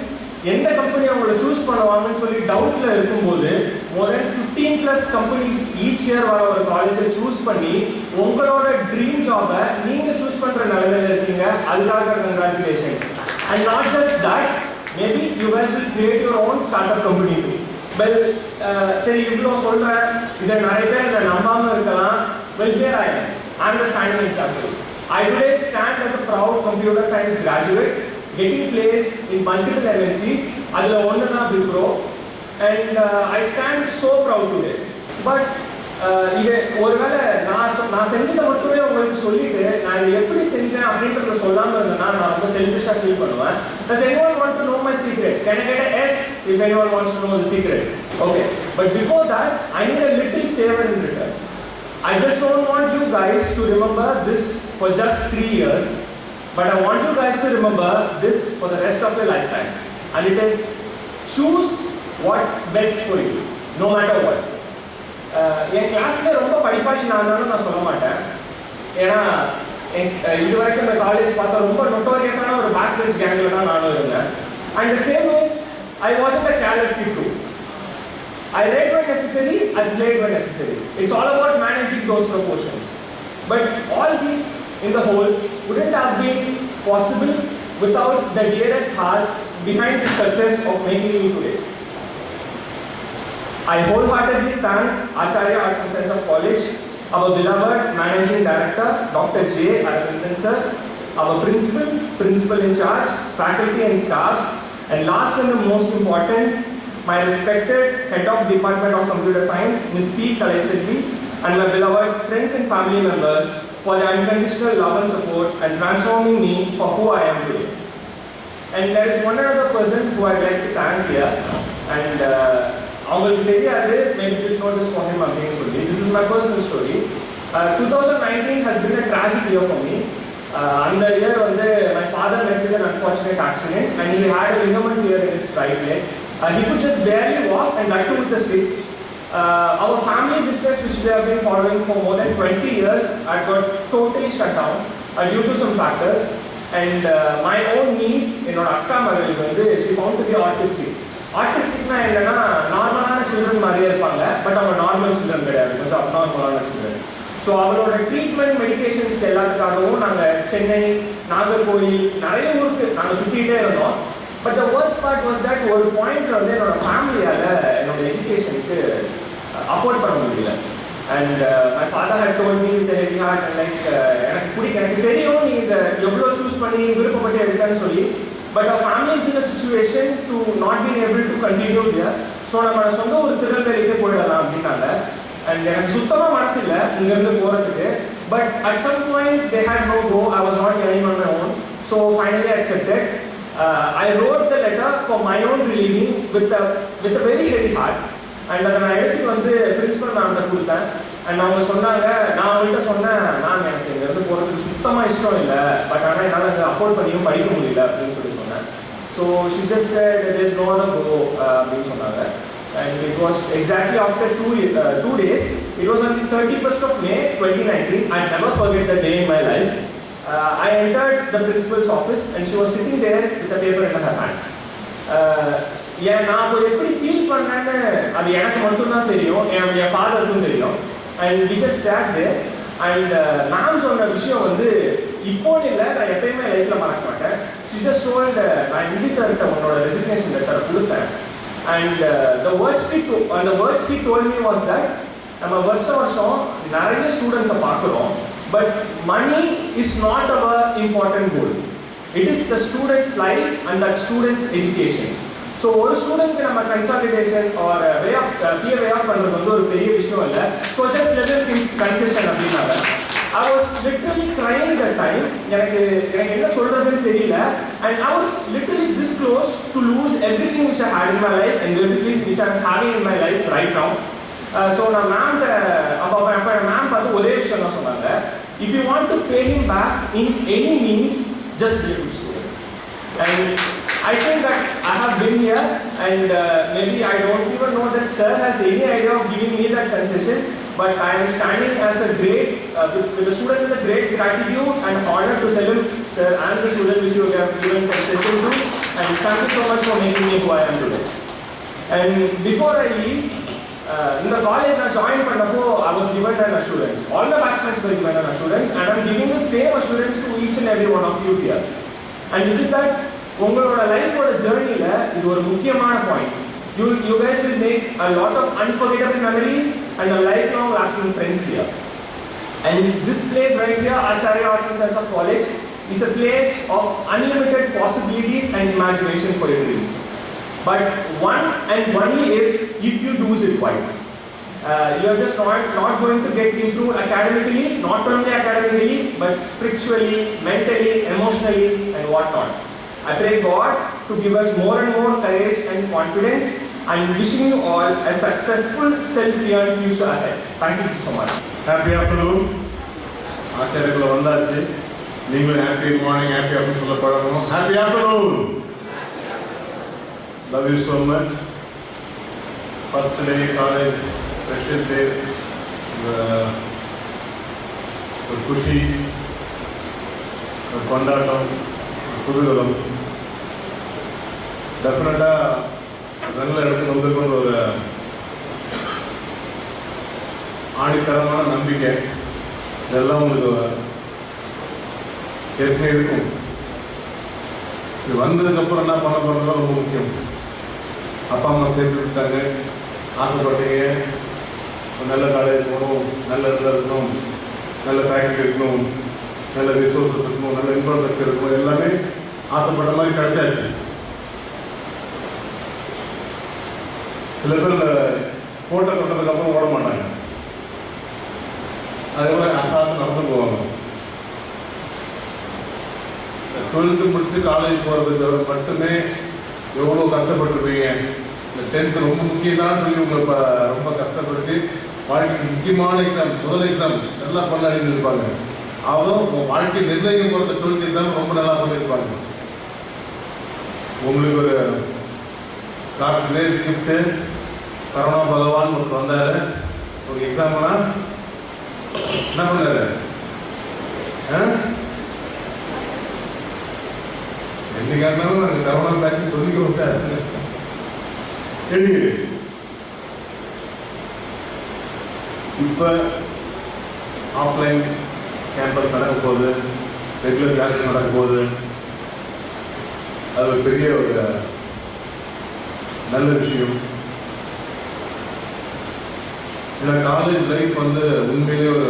எந்த company அவங்கள choose பண்ணுவாங்கன்னு சொல்லி டவுட்டில் இருக்கும்போது more than 15+ companies each year வர ஒரு காலேஜை சூஸ் பண்ணி உங்களோட ட்ரீம் ஜாபை நீங்கள் சூஸ் பண்ணுற நிலைமையில் இருக்கீங்க. அதுக்காக congratulations. And not just that, maybe you guys will create your own startup company too. Well சரி இவ்வளோ சொல்கிறேன், இதை நிறைய பேர் இதை நம்பாமல் இருக்கலாம். Well, here I am. I'm the standing example. I today stand as a proud computer science graduate, getting placed in multiple MNCs. அதில் ஒன்று தான் Wipro, and I stand so proud today. But இது ஒருவேளை நான் செஞ்சதை மட்டுமே உங்களுக்கு சொல்லிட்டு நான் இதை எப்படி செஞ்சேன் அப்படின்றத சொல்லாமல் இருந்தேன்னா நான் ரொம்ப செல்ஃபிஷாக ஃபீல் பண்ணுவேன். Does anyone want to know my secret? Can I get a yes if anyone wants to know the secret? Okay, but before that I need a little favor in return. I just don't want you guys to remember this for just 3 years, but I want you guys to remember this for the rest of your lifetime. And it is choose what's best for you, no matter what. என் கிளாஸ்ல ரொம்ப படிப்பாளி நான் சொல்ல மாட்டேன். ஏன்னா இது வரைக்கும் இந்த college பார்த்தா ரொம்ப நொட்டோரியஸான ஒரு பேக்வேர்ட்ஸ் கேங்கில் தான் நானும் இருந்தேன். And the same ways I wasn't a careless kid too. I read when necessary, I played when necessary. It's all about managing those proportions. But all these in the whole wouldn't have been possible without the dearest hearts behind the success of making me today. I wholeheartedly thank Acharya Arts and Science College, our beloved Managing Director, Dr. J. Aravindan sir, our principal in charge, faculty and staffs, and last and the most important, my respected Head of Department of Computer Science, Ms. P. Kalaiselvi, and my beloved friends and family members for their unconditional love and support and transforming me for who I am today. And there is one other person who I'd like to thank here, and அவங்களுக்கு தெரியாது, maybe this note is for him அப்படின்னு சொல்லி. This is my personal story. 2019 has been a tragic year for me. அந்த year வந்து my father met with an unfortunate accident and he had a ligament tear in his right leg. He could just barely walk, and that too with a stick. Our family business, which we have been following for more than 20 years, had got totally shut down due to some factors. And my own niece, என்னோட அக்கா மகளுக்கு வந்து she found to be autistic. ஆர்டிஸ்டிக்னா என்னன்னா நார்மலான children மாதிரியே இருப்பாங்க, but அவங்க normal children கிடையாது, கொஞ்சம் அப்நார்மலான சில்ட்ரன். ஸோ அவளோட ட்ரீட்மெண்ட் மெடிக்கேஷன்ஸ்க்கு எல்லாத்துக்காகவும் நாங்கள் சென்னை, நாகர்கோவில் நிறைய ஊருக்கு நாங்கள் சுற்றிக்கிட்டே இருந்தோம். But the worst part was that ஒரு பாயிண்ட்ல வந்து என்னோட ஃபேமிலியால் என்னோட எஜுகேஷனுக்கு அஃபோர்ட் பண்ண முடியல. And my father had told me with heavy heart and like எனக்கு தெரியும் நீ இதை எவ்வளோ சூஸ் பண்ணி விருப்பப்பட்டு எடுத்தேன்னு சொல்லி, but our family is in a situation to not be able to continue here. So நம்ம சொந்த ஒரு திருநெல்வேலிக்கே போயிடலாம் அப்படின்னாங்க. அண்ட் எனக்கு சுத்தமாக மனசு இல்லை இங்கேருந்து போகிறதுக்கு. But at some point they had no go, I was not earning on my own. So finally accepted. I wrote the letter for my own relieving with a very heavy heart. And அதை நான் எடுத்துட்டு வந்து principal மேம்கிட்ட கொடுத்தேன். And அவங்க சொன்னாங்க, நான் அவங்கள்ட்ட சொன்னேன், மேம் எனக்கு இங்கேருந்து போகிறதுக்கு சுத்தமாக இஷ்டம் இல்லை, பட் ஆனால் என்னால் அங்கே அஃபோர்ட் பண்ணியும் படிக்க முடியல அப்படின்னு சொன்னேன். So she just said there is no other go அப்படின்னு சொன்னாங்க. And it was exactly after 2 days. It was on the 31st of May 2019. I'll never forget the day in my life. I entered the principal's office and she was sitting there with a paper in her hand. நான் அப்போ எப்படி feel பண்ணேன்னு அது எனக்கு மட்டும்தான் தெரியும், என் ஃபாதருக்கும் தெரியும். And we just sat there and ma'am சொன்ன விஷயம் வந்து இப்போன்னு இல்லை, நான் எப்பயுமே லைஃப்பில் மறக்க மாட்டேன். she just told, நான் இந்தி சார்கிட்ட உன்னோட ரெசிக்னேஷன் லெட்டரை கொடுத்தேன். And the words she told me was that நம்ம வருஷம் நிறைய ஸ்டூடெண்ட்ஸை பார்க்குறோம், but money is not our important goal. It is the student's life and that student's education. So ஒரு ஸ்டூடெண்ட்க்கு நம்ம கன்சாலிடேஷன் ஆர் வே ஆஃப் பண்ணுறது வந்து ஒரு பெரிய விஷயம் இல்லை. ஸோ ஜஸ்ட் லிட்டில் கன்செஷன் அப்படின்னாங்க. I was literally crying that time. எனக்கு என்ன சொல்றதுன்னு தெரியல. And I was literally this close to lose everything which I had in my life and everything which I am having in my life right now. So நான் அப்போ ma'am பார்த்து ஒரே விஷயம் தான் சொன்னாங்க, if you want to pay him back in any means, just be a good student. And I think that I have been here and maybe I don't even know that sir has any idea of giving me that concession, but I am standing as a great, with a student with a great gratitude and honor to salute sir and the student which you have given concession to, and thank you so much for making me who I am today. And before I leave, in the college I joined பண்ணப்போ I was given an assurance. All the batchmates were given an assurance and I am giving the same assurance to each and every one of you here. And which is that உங்களோட லைஃபோட ஜர்னியில் இது ஒரு முக்கியமான point. You guys will make a lot of unforgettable memories and a lifelong lasting friends here. And this place right here, Acharya Arts and Science College, is a place of unlimited possibilities and imagination for your dreams. But one and only if you do it wise. You are just not going to get improved academically, not only academically, but spiritually, mentally, emotionally, and whatnot. I pray God to give us more and more courage and confidence, and wishing you all a successful, self-earned future ahead. Thank you so much. Happy afternoon. ஆச்சாரியக்குள்ள வந்தாச்சு. நீங்களும் happy morning, happy afternoon சொல்ல பழகணும். Happy afternoon. Love you so much. First day college, precious day, ஒரு குஷி, ஒரு கொண்டாட்டம், ஒரு குதூகலம். டெஃபினட்டாக நல்ல இடத்துக்கு வந்திருக்கோன்ற ஒரு ஆணித்தரமான நம்பிக்கை இதெல்லாம் உங்களுக்கு ஏற்கனவே இருக்கும். இது வந்ததுக்கப்புறம் என்ன பண்ண போகிறதோ ரொம்ப முக்கியம். அப்பா அம்மா சேர்த்து விட்டாங்க, ஆசைப்பட்டீங்க, நல்ல காலேஜ் போகணும், நல்ல இடத்துல இருக்கணும், நல்ல ஃபேக்ட்ரி இருக்கணும், நல்ல ரிசோர்ஸஸ் இருக்கணும், நல்ல இன்ஃப்ராஸ்ட்ரக்சர் இருக்கணும், எல்லாமே ஆசைப்பட்ட மாதிரி கிடைச்சாச்சு. சில பேர் இந்த கோட்டை தொட்டதுக்கப்புறம் ஓட மாட்டாங்க, அதே மாதிரி அசால்ட்டு நடந்து போவாங்க. 12th முடிச்சுட்டு காலேஜ் போகிறதுக்கு மட்டுமே எவ்வளோ கஷ்டப்பட்டுருப்பீங்க. இந்த 10th ரொம்ப முக்கியம்னு சொல்லி உங்களை இப்போ ரொம்ப கஷ்டப்பட்டு வாழ்க்கைக்கு முக்கியமான எக்ஸாம், முதல் எக்ஸாம் நல்லா கொண்டாடிட்டு இருப்பாங்க. அவன் உங்கள் வாழ்க்கை நிர்ணயிக்க போகிற 12th எக்ஸாம் ரொம்ப நல்லா பண்ணியிருப்பாங்க. உங்களுக்கு ஒரு கார்ட்ஸ் கிரேஸ் கிஃப்ட்டு கருணா பகவான் ஒருத்தர் வந்தார். ஒரு எக்ஸாம்லாம் என்ன பண்ணாரு? என்னைக்காருந்தாலும் நாங்கள் கரோனா பேட்ச் சொல்லிக்கிறோம் சார். எப்படி இப்போ ஆஃப்லைன் கேம்பஸ் நடக்க போகுது, ரெகுலர் கிளாஸஸ் நடக்க போகுது. அது ஒரு பெரிய ஒரு நல்ல விஷயம். ஏன்னா காலேஜ் லைஃப் வந்து உண்மையிலே ஒரு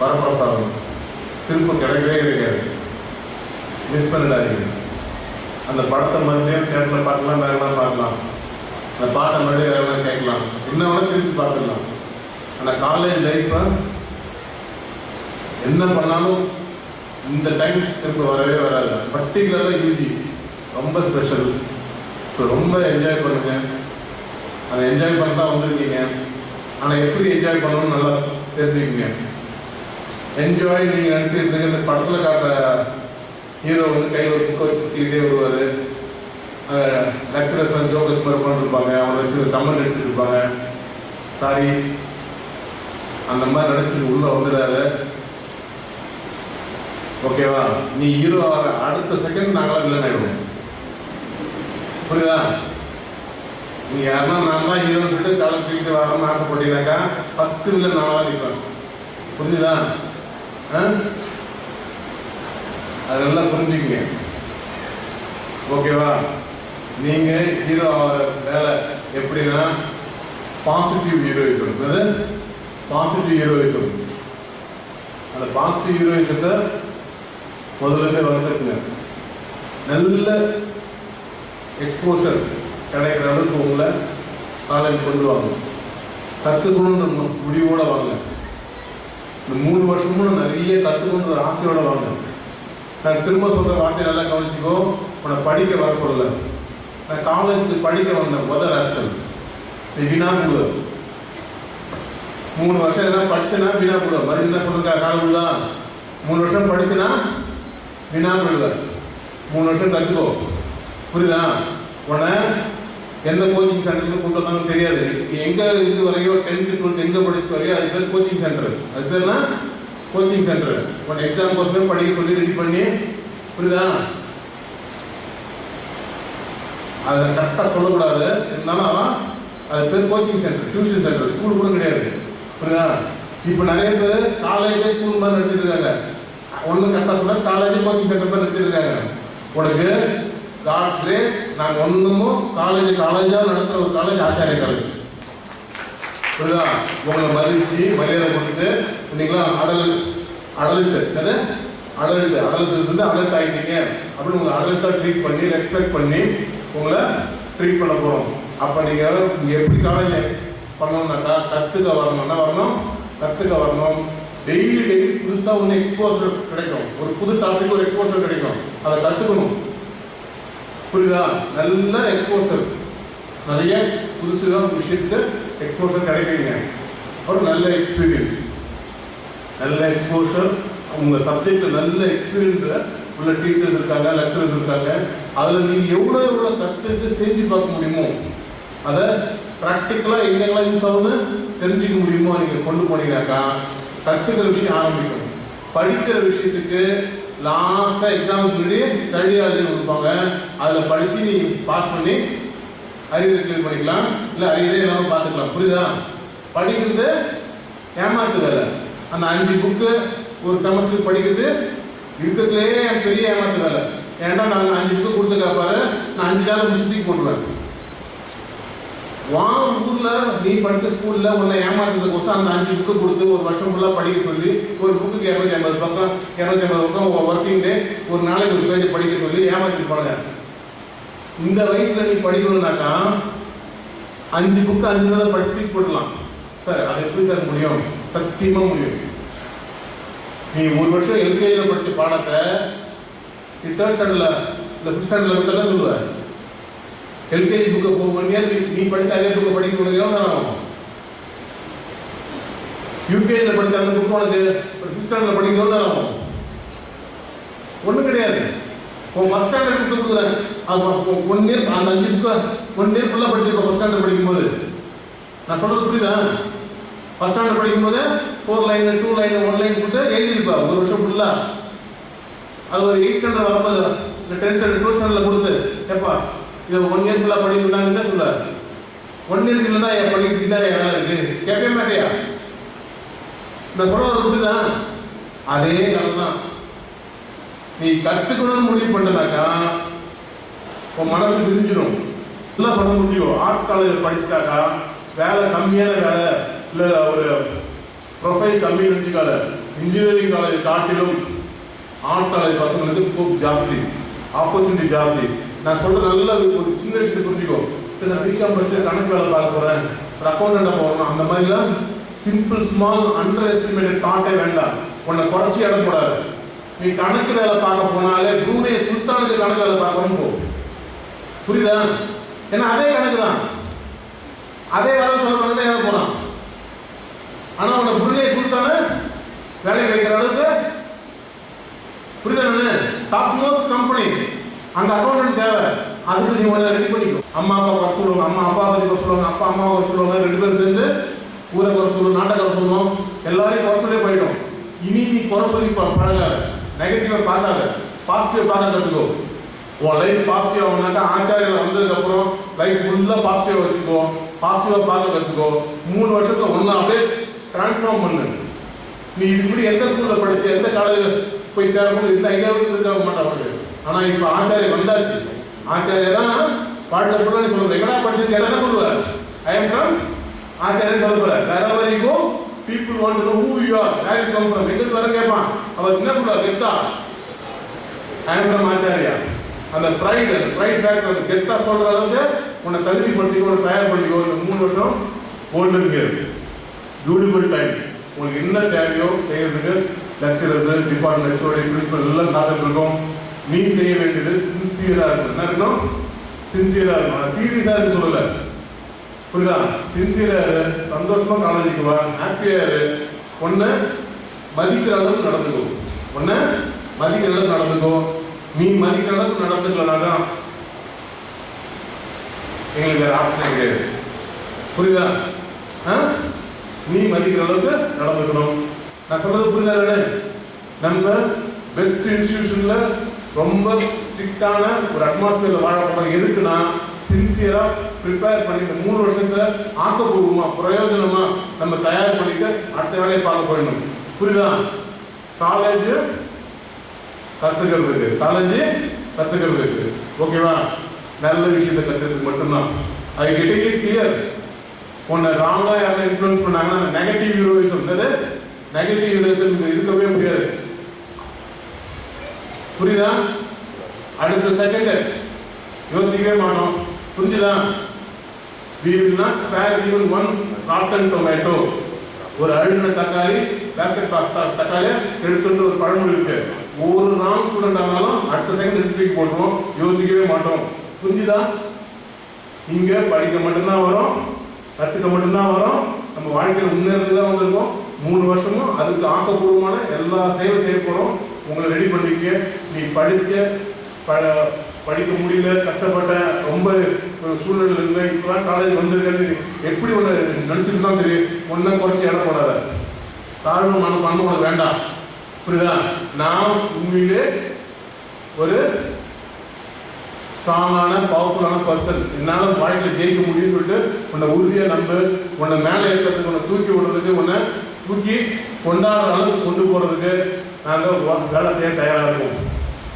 வரப்பிரசாதம், திரும்ப கிடைக்கவே கிடைக்காது. மிஸ் பண்ணிடாதீங்க. அந்த படத்தை மறுபடியும் தேட்டரில் பார்க்கலாம், வேறெல்லாம் பார்க்கலாம், அந்த பாட்டை மறுபடியும் வேறெல்லாம் கேட்கலாம், என்ன வேணால் திருப்பி பார்த்துக்கலாம். ஆனால் காலேஜ் லைஃப்பை என்ன பண்ணாலும் இந்த டைம் திரும்ப வரவே வராது. பர்டிகுலராக யூஜி ரொம்ப ஸ்பெஷல். இப்போ ரொம்ப என்ஜாய் பண்ணுங்க. அதை என்ஜாய் பண்ண தான் வந்திருக்கீங்க. ஆனால் எப்படி என்ஜாய் பண்ணணும்னு நல்லா தெரிஞ்சுக்கிங்க. என்ஜாய் நீங்கள் நினச்சிருந்தீங்க, இந்த படத்தில் காட்டுற ஹீரோ வந்து கையில் ஒரு புக்கை வச்சு சுற்றிக்கிட்டே வருவார். லெக்சரர்ஸ் ஜோக்கர்ஸ் மாதிரி பண்ணிருப்பாங்க, அவனை வச்சு கமெண்ட் அடிச்சுட்டு இருப்பாங்க. சாரி, அந்த மாதிரி நினச்சிட்டு உள்ளே வந்துடாது. ஓகேவா? நீ ஹீரோ ஆகிற அடுத்த செகண்ட் நாங்களாம் வில்லன் ஆகிடுவோம். புரியுதா? நீ யாருன்னா நான் தான் ஹீரோன்னு சொல்லிட்டு தலை தூக்கிட்டு வரணும்னு ஆசைப்பட்டீங்கன்னாக்கா ஃபஸ்ட்டு வில்லன் நான் தான் நிற்பேன். புரிஞ்சுதா? அது நல்லா புரிஞ்சுக்கிங்க. ஓகேவா? நீங்கள் ஹீரோ ஆகிற வேலை எப்படின்னா பாசிட்டிவ் ஹீரோயிசம். அது பாசிட்டிவ் ஹீரோயிசம். அந்த பாசிட்டிவ் ஹீரோயிசத்தை முதல்ல வளர்த்துக்குங்க. நல்ல எக்ஸ்போஷர் கிடைக்கிற அளவுக்கு உங்களை காலேஜ் கொண்டு வாங்க. கற்றுக்கணுன்ற முடிவோடு வாங்க. இந்த 3 வருஷமும் நிறைய கற்றுக்கணுன்ற ஆசையோடு வாங்க. நான் திரும்ப சொல்கிற வார்த்தையை நல்லா கவனிச்சிக்கோ. உன்னை படிக்க வர சொல்லலை. நான் காலேஜுக்கு படிக்க வந்தேன். ராஷ்டிரம் நீ வீணா போடு. 3 வருஷம் எதனா படிச்சேன்னா வீணா போடுவேன். மறுபடியும் என்ன சொல்லுங்க, காலம் தான் 3 வருஷம் படிச்சுன்னா வீணா போயிடுவேன். 3 வருஷம் கற்றுக்கோ. புரியுதா? உன்னை எந்த கோச்சிங் சென்டருக்கு கூட்டு வந்தாலும் தெரியாது. நீ எங்கே இருந்து வரையோ 10th 12th எங்கே படிச்சு வரையோ அது பேர் கோச்சிங் சென்டர். அது பேர்னா கோச்சிங் சென்டர். உன்னை எக்ஸாம் கோர்ஸ்மே படிக்க சொல்லி ரெடி பண்ணி, புரியுதா? அதை கரெக்டாக சொல்லக்கூடாது. இருந்தாலும் அவன் அது பேர் coaching centre, tuition centre, school கூட கிடையாது. புரியுதா? இப்போ நிறைய பேர் காலேஜே ஸ்கூல் மாதிரி நடத்திட்டு இருக்காங்க. ஒன்றும் கரெக்டாக சொல்ல, காலேஜே கோச்சிங் சென்டர் மாதிரி நடத்திட்டு இருக்காங்க. உனக்கு காட்ஸ் கிரேஸ், நாங்கள் ஒன்றுமும் காலேஜாக நடத்துகிற ஒரு காலேஜ் ஆச்சாரிய காலேஜ். புரியுதா? உங்களை மதிச்சு மரியாதை கொடுத்து இன்னைக்கெல்லாம் அடல்ட்ஸ் வந்து அடல்ட் ஆகிட்டீங்க அப்படின்னு உங்களை அடல்ட்டாக ட்ரீட் பண்ணி ரெஸ்பெக்ட் பண்ணி உங்களை ட்ரீட் பண்ண போகிறோம். அப்போ நீங்கள் இங்கே எப்படி காலேஜ் பண்ணணும்னாக்கா கற்றுக்க வரணும். டெய்லி புதுசாக ஒன்று எக்ஸ்போசர் கிடைக்கும். ஒரு புது டாபிக் ஒரு எக்ஸ்போசர் கிடைக்கும். அதை கற்றுக்கணும். புரியுதா? நல்ல எக்ஸ்போசர், நிறைய புதுசு விஷயத்துக்கு எக்ஸ்போசர் கிடைக்குங்க. ஒரு நல்ல எக்ஸ்போஷர் உங்கள் சப்ஜெக்டில் நல்ல எக்ஸ்பீரியன்ஸ் உள்ள டீச்சர்ஸ் இருக்காங்க, லெக்சரர்ஸ் இருக்காங்க. அதில் நீங்கள் எவ்வளோ கற்றுட்டு செஞ்சு பார்க்க முடியுமோ அதை ப்ராக்டிக்கலாக எங்கெல்லாம் யூஸ் ஆகும்னு தெரிஞ்சுக்க முடியுமோ நீங்கள் கொண்டு போனீங்கன்னாக்கா கற்றுக்கிற விஷயம் ஆரம்பிக்கும். படிக்கிற விஷயத்துக்கு லாஸ்ட்டாக எக்ஸாமுக்கு முன்னாடி ஸ்டடி ஹால்னு கொடுப்பாங்க. அதில் படித்து நீ பாஸ் பண்ணி அரியரை கிளியர் பண்ணிக்கலாம், இல்லை அரியரே இல்லாமல் பார்த்துக்கலாம். புரியுதா? படிக்கிறது ஏமாத்து வேலை. அந்த 5 புக்கு ஒரு செமஸ்டர் படிக்கிறது இருக்கிறதுலேயே பெரிய ஏமாத்து வேலை. ஏன்டா நாங்கள் 5 புக்கு கொடுத்துக்காப்பாரு, நான் 5 நாள் முடிச்சுட்டு போட்டுருவேன். ஊரில் நீ படித்த ஸ்கூலில் உன்னை ஏமாத்துறதுக்கோசம் அந்த 5 புக்கு கொடுத்து ஒரு வருஷம் ஃபுல்லாக படிக்க சொல்லி ஒரு புக்குக்கு 250 பக்கம் 250 பக்கம் ஒர்க்கிங் டே ஒரு நாளைக்கு ஒரு பேஜை படிக்க சொல்லி ஏமாத்திருப்பாங்க. இந்த வயசுல நீ படிக்கணும்னாக்கா 5 புக்கு 5 நாள் படிச்சு தூக்கி போடலாம். சார் அது எப்படி சார் முடியும்? சத்தியமா முடியும். நீ ஒரு வருஷம் எல்கேஜியில் படித்த பாடத்தை நீ 3rd ஸ்டாண்டர்ட்ல இல்லை 5th ஸ்டாண்டர்ட்ல மட்டும் சொல்லுவ. எல்கேஜி புக்கை 1 இயர் நீ படித்த அதே புக்கை படிக்க முடியும் ஆகும். யூகேஜியில் படித்த அந்த புக்கு உனக்கு ஒரு 5th ஸ்டாண்டர்ட்ல படிக்கணும் தான் ஆகும். ஒன்றும் கிடையாது. ஃபர்ஸ்ட் ஸ்டாண்டர்ட் புக்கு கொடுக்குறேன், அது 1 இயர் அந்த 5 புக்கை 1 இயர் ஃபுல்லாக படிச்சிருக்கோம். ஃபர்ஸ்ட் ஸ்டாண்டர்ட் படிக்கும்போது நான் சொல்றது புரியுதா? ஃபர்ஸ்ட் ஸ்டாண்டர்ட் படிக்கும்போது 4 லைன் 2 லைன் 1 லைன் கொடுத்து எழுதியிருப்பா ஒரு வருஷம் ஃபுல்லாக. அது ஒரு 8th ஸ்டாண்டர்ட் வரும்போது இல்லை 10th ஸ்டாண்டர்ட் 12th ஸ்டாண்டர்டில் கொடுத்து எப்பா இதை 1 இயர் ஃபுல்லாக படிக்கணும்னா சொல்ல. 1 இயருக்கு இல்லைன்னா என் படிக்கிறதுக்கு தான் வேலை இருக்கு கேட்கவே மாட்டியா? நான் சொல்ல வர புரியுதா? அதே கதை தான். நீ கற்றுக்கணும்னு முடிவு பண்ணனாக்கா உன் மனசு விரிஞ்சிடும். நல்லா சொல்ல முடியும். ஆர்ட்ஸ் காலேஜில் படிச்சுட்டாக்கா வேலை கம்மியான வேலை இல்லை ஒரு ப்ரொஃபைல் கம்மின்னு வச்சுக்கால. இன்ஜினியரிங் காலேஜ் காட்டிலும் ஆர்ட்ஸ் காலேஜ் பசங்களுக்கு ஸ்கோப் ஜாஸ்தி, ஆப்பர்ச்சுனிட்டி ஜாஸ்தி. நான் சொல்கிற நல்ல ஒரு சின்ன விஷயத்தை புரிஞ்சுக்கோ. சரி நான் பிகாம் படிச்சுட்டு கணக்கு வேலை பார்க்க போகிறேன், ஒரு அக்கௌண்டண்ட்டாக போகணும், அந்த மாதிரிலாம் சிம்பிள் ஸ்மால் அண்டர் எஸ்டிமேட்டட் தாட்டே வேண்டாம். உன்னை குறைச்சி இடம் போடாது. நீ கணக்கு வேலை பார்க்க போனாலே ப்ரூனே சுல்தானுக்கு கணக்கு வேலை பார்க்கணும் போ. புரியுதா? ஏன்னா அதே கணக்கு தான், அதே வேலை சொல்ல தான் ஏதாவது போனான். ஆனால் உன்னை ப்ரூனே சுல்தான வேலைக்கு வைக்கிற அளவுக்கு புரியுதா? டாப் மோஸ்ட் கம்பெனி அங்கே அக்கௌண்டன்ட் தேவை. அதுக்கு நீ உன்னை ரெடி பண்ணிக்கோ. அம்மா அப்பா குறை சொல்லுவாங்க, அம்மா அப்பா பற்றி குறை சொல்லுவாங்க, அப்பா அம்மா குறை சொல்லுவாங்க, 2 பேரும் சேர்ந்து ஊரை குறை சொல்லுவோம், நாட்டை குறை சொல்லுவோம், எல்லாரையும் குறை சொல்லி போயிட்டோம். இனி நீ குறை சொல்லி பழகாத, நெகட்டிவாக பார்க்காத, பாசிட்டிவ் பார்க்க கற்றுக்கோ. உன் லைஃப் பாசிட்டிவ் ஆகுனாக்கா ஆச்சாரியில் வந்ததுக்கப்புறம் லைஃப் ஃபுல்லாக பாசிட்டிவாக வச்சுக்கோ, பாசிட்டிவாக பார்க்க கற்றுக்கோ. 3 வருஷத்தில் ஒன்று அப்படியே டிரான்ஸ்ஃபார்ம் பண்ணு. நீ இப்படி எந்த ஸ்கூலில் படிச்சு எந்த காலேஜில் போய் சேரணும் எந்த ஐடியாவும் இருந்திருக்க மாட்டாங்க. ஆனால் இப்போ ஆச்சாரியம் வந்தாச்சு. ஆச்சாரியா தான் பாட்டில் ஃபுல்லாக நீ சொல்லுவேன். எங்கடா படிச்சு என்ன சொல்லுவார்? ஐ எம் ஃப்ரம் ஆச்சாரியன் சொல்ல போகிறார். wherever you go people want to know who you are, where you come from. எங்கிட்டு வர கேட்பான். அவர் என்ன சொல்லுவார்? கெத்தா ஐ எம் ஃப்ரம் ஆச்சாரியா. அந்த ப்ரைட் ஃபேக்டர் அந்த கெத்தா சொல்கிற அளவுக்கு உன்னை தகுதிப்படுத்திக்கோ, உன்னை தயார் பண்ணிக்கோ. இந்த 3 வருஷம் கோல்டன் இயர், பியூட்டிஃபுல் டைம். உங்களுக்கு என்ன தேவையோ செய்யறதுக்கு லெக்சரர்ஸ், டிபார்ட்மெண்ட் ஹெச்ஓடி, பிரின்சிபல் எல்லாம் காத்துட்டு இருக்கோம். நீ செய்ய வேண்டியது சின்சியராக இருக்கணும். என்ன இருக்கணும்? சின்சியராக இருக்கணும். சீரியஸாக இருக்கு சொல்லலை, புரியுதா? சின்சியராக இரு, சந்தோஷமாக காலேஜுக்கு வா, ஹாப்பியாக இரு. ஒன்று மதிக்கிற அளவுக்கு நடந்துக்கோ, ஒன்று மதிக்கிற அளவுக்கு நடந்துக்கோ. நீ மதிக்கிற அளவுக்கு நடந்துக்கலனாதான் எங்களுக்கு வேறு ஆப்ஷனே கிடையாது. புரியுதா? நீ மதிக்கிற அளவுக்கு நடந்துக்கணும். நான் சொல்றது புரியுதா? நம்ம பெஸ்ட் இன்ஸ்டிடியூஷன்ல ரொம்ப ஸ்ட்ரிக்டான ஒரு அட்மாஸ்பியர்ல வாழ போறோம். எதுக்குன்னா சின்சியரா ப்ரிப்பேர் பண்ணி இந்த 3 வருஷத்தை ஆக்கப்பூர்வமா பிரயோஜனமா நம்ம தயார் பண்ணிட்டு அடுத்த வேலையை பார்க்க போயிடணும். புரியுதா? காலேஜ் கத்துக்கிறதுக்கு, ஓகேவா? நல்ல விஷயத்தை கத்துக்கிறதுக்கு மட்டும்தான். ஐ கெட்டிங் இட் கிளியர். உன்னை ராங்கா யாரும் இன்ஃப்ளூயன்ஸ் பண்ணாங்கன்னா அந்த நெகட்டிவ் ஹீரோயிசம், நெகட்டிவ் ஹீரோயிசம் இருக்கவே முடியாது. புரியுதா? அடுத்த செகண்ட் யோசிக்கவே மாட்டோம். புரிஞ்சுதா? we will not spare even one rotten tomato. ஒரு அழுகின தக்காளி, பேஸ்கெட் தக்காளி எடுத்துட்டு ஒரு பழமொழி இருக்கு. ஒரு ராங் ஸ்டூடெண்ட் ஆனாலும் அடுத்த செகண்ட் எடுத்து போட்டுருவோம், யோசிக்கவே மாட்டோம். புரிஞ்சுதா? இங்க படிக்க மட்டும்தான் வரும், கற்றுக்க மட்டும்தான் வரும். நம்ம வாழ்க்கையில் முன்னேறதுக்கு தான் வந்திருக்கோம். 3 வருஷமும் அதுக்கு ஆக்கப்பூர்வமான எல்லா செயலும் செய்யப்படும். உங்களை ரெடி பண்ணிக்க. நீ படித்த படிக்க முடியல, கஷ்டப்பட்டேன், ரொம்ப சூழ்நிலை இருந்தேன், இப்போதான் காலேஜ் வந்திருக்கேன்னு எப்படி ஒன்று நினச்சிட்டு தான் தெரியும். ஒன்றும் குறைச்சி இடம் போடாத, தாழ்வு மனப்பான்மை உனக்கு வேண்டாம். புரியுதா? நான் உண்மையிலே ஒரு ஸ்ட்ராங்கான பவர்ஃபுல்லான பர்சன், என்னால் வாழ்க்கையில் ஜெயிக்க முடியும்னு சொல்லிட்டு உன்னை உறுதியாக நம்பு. உன்னை மேலே இருக்கிறதுக்கு, உன்னை தூக்கி விடுறதுக்கு, உன்னை தூக்கி கொண்டாடுற அளவுக்கு கொண்டு போகிறதுக்கு நாங்கள் வேலை செய்ய தயாராக இருக்கோம்.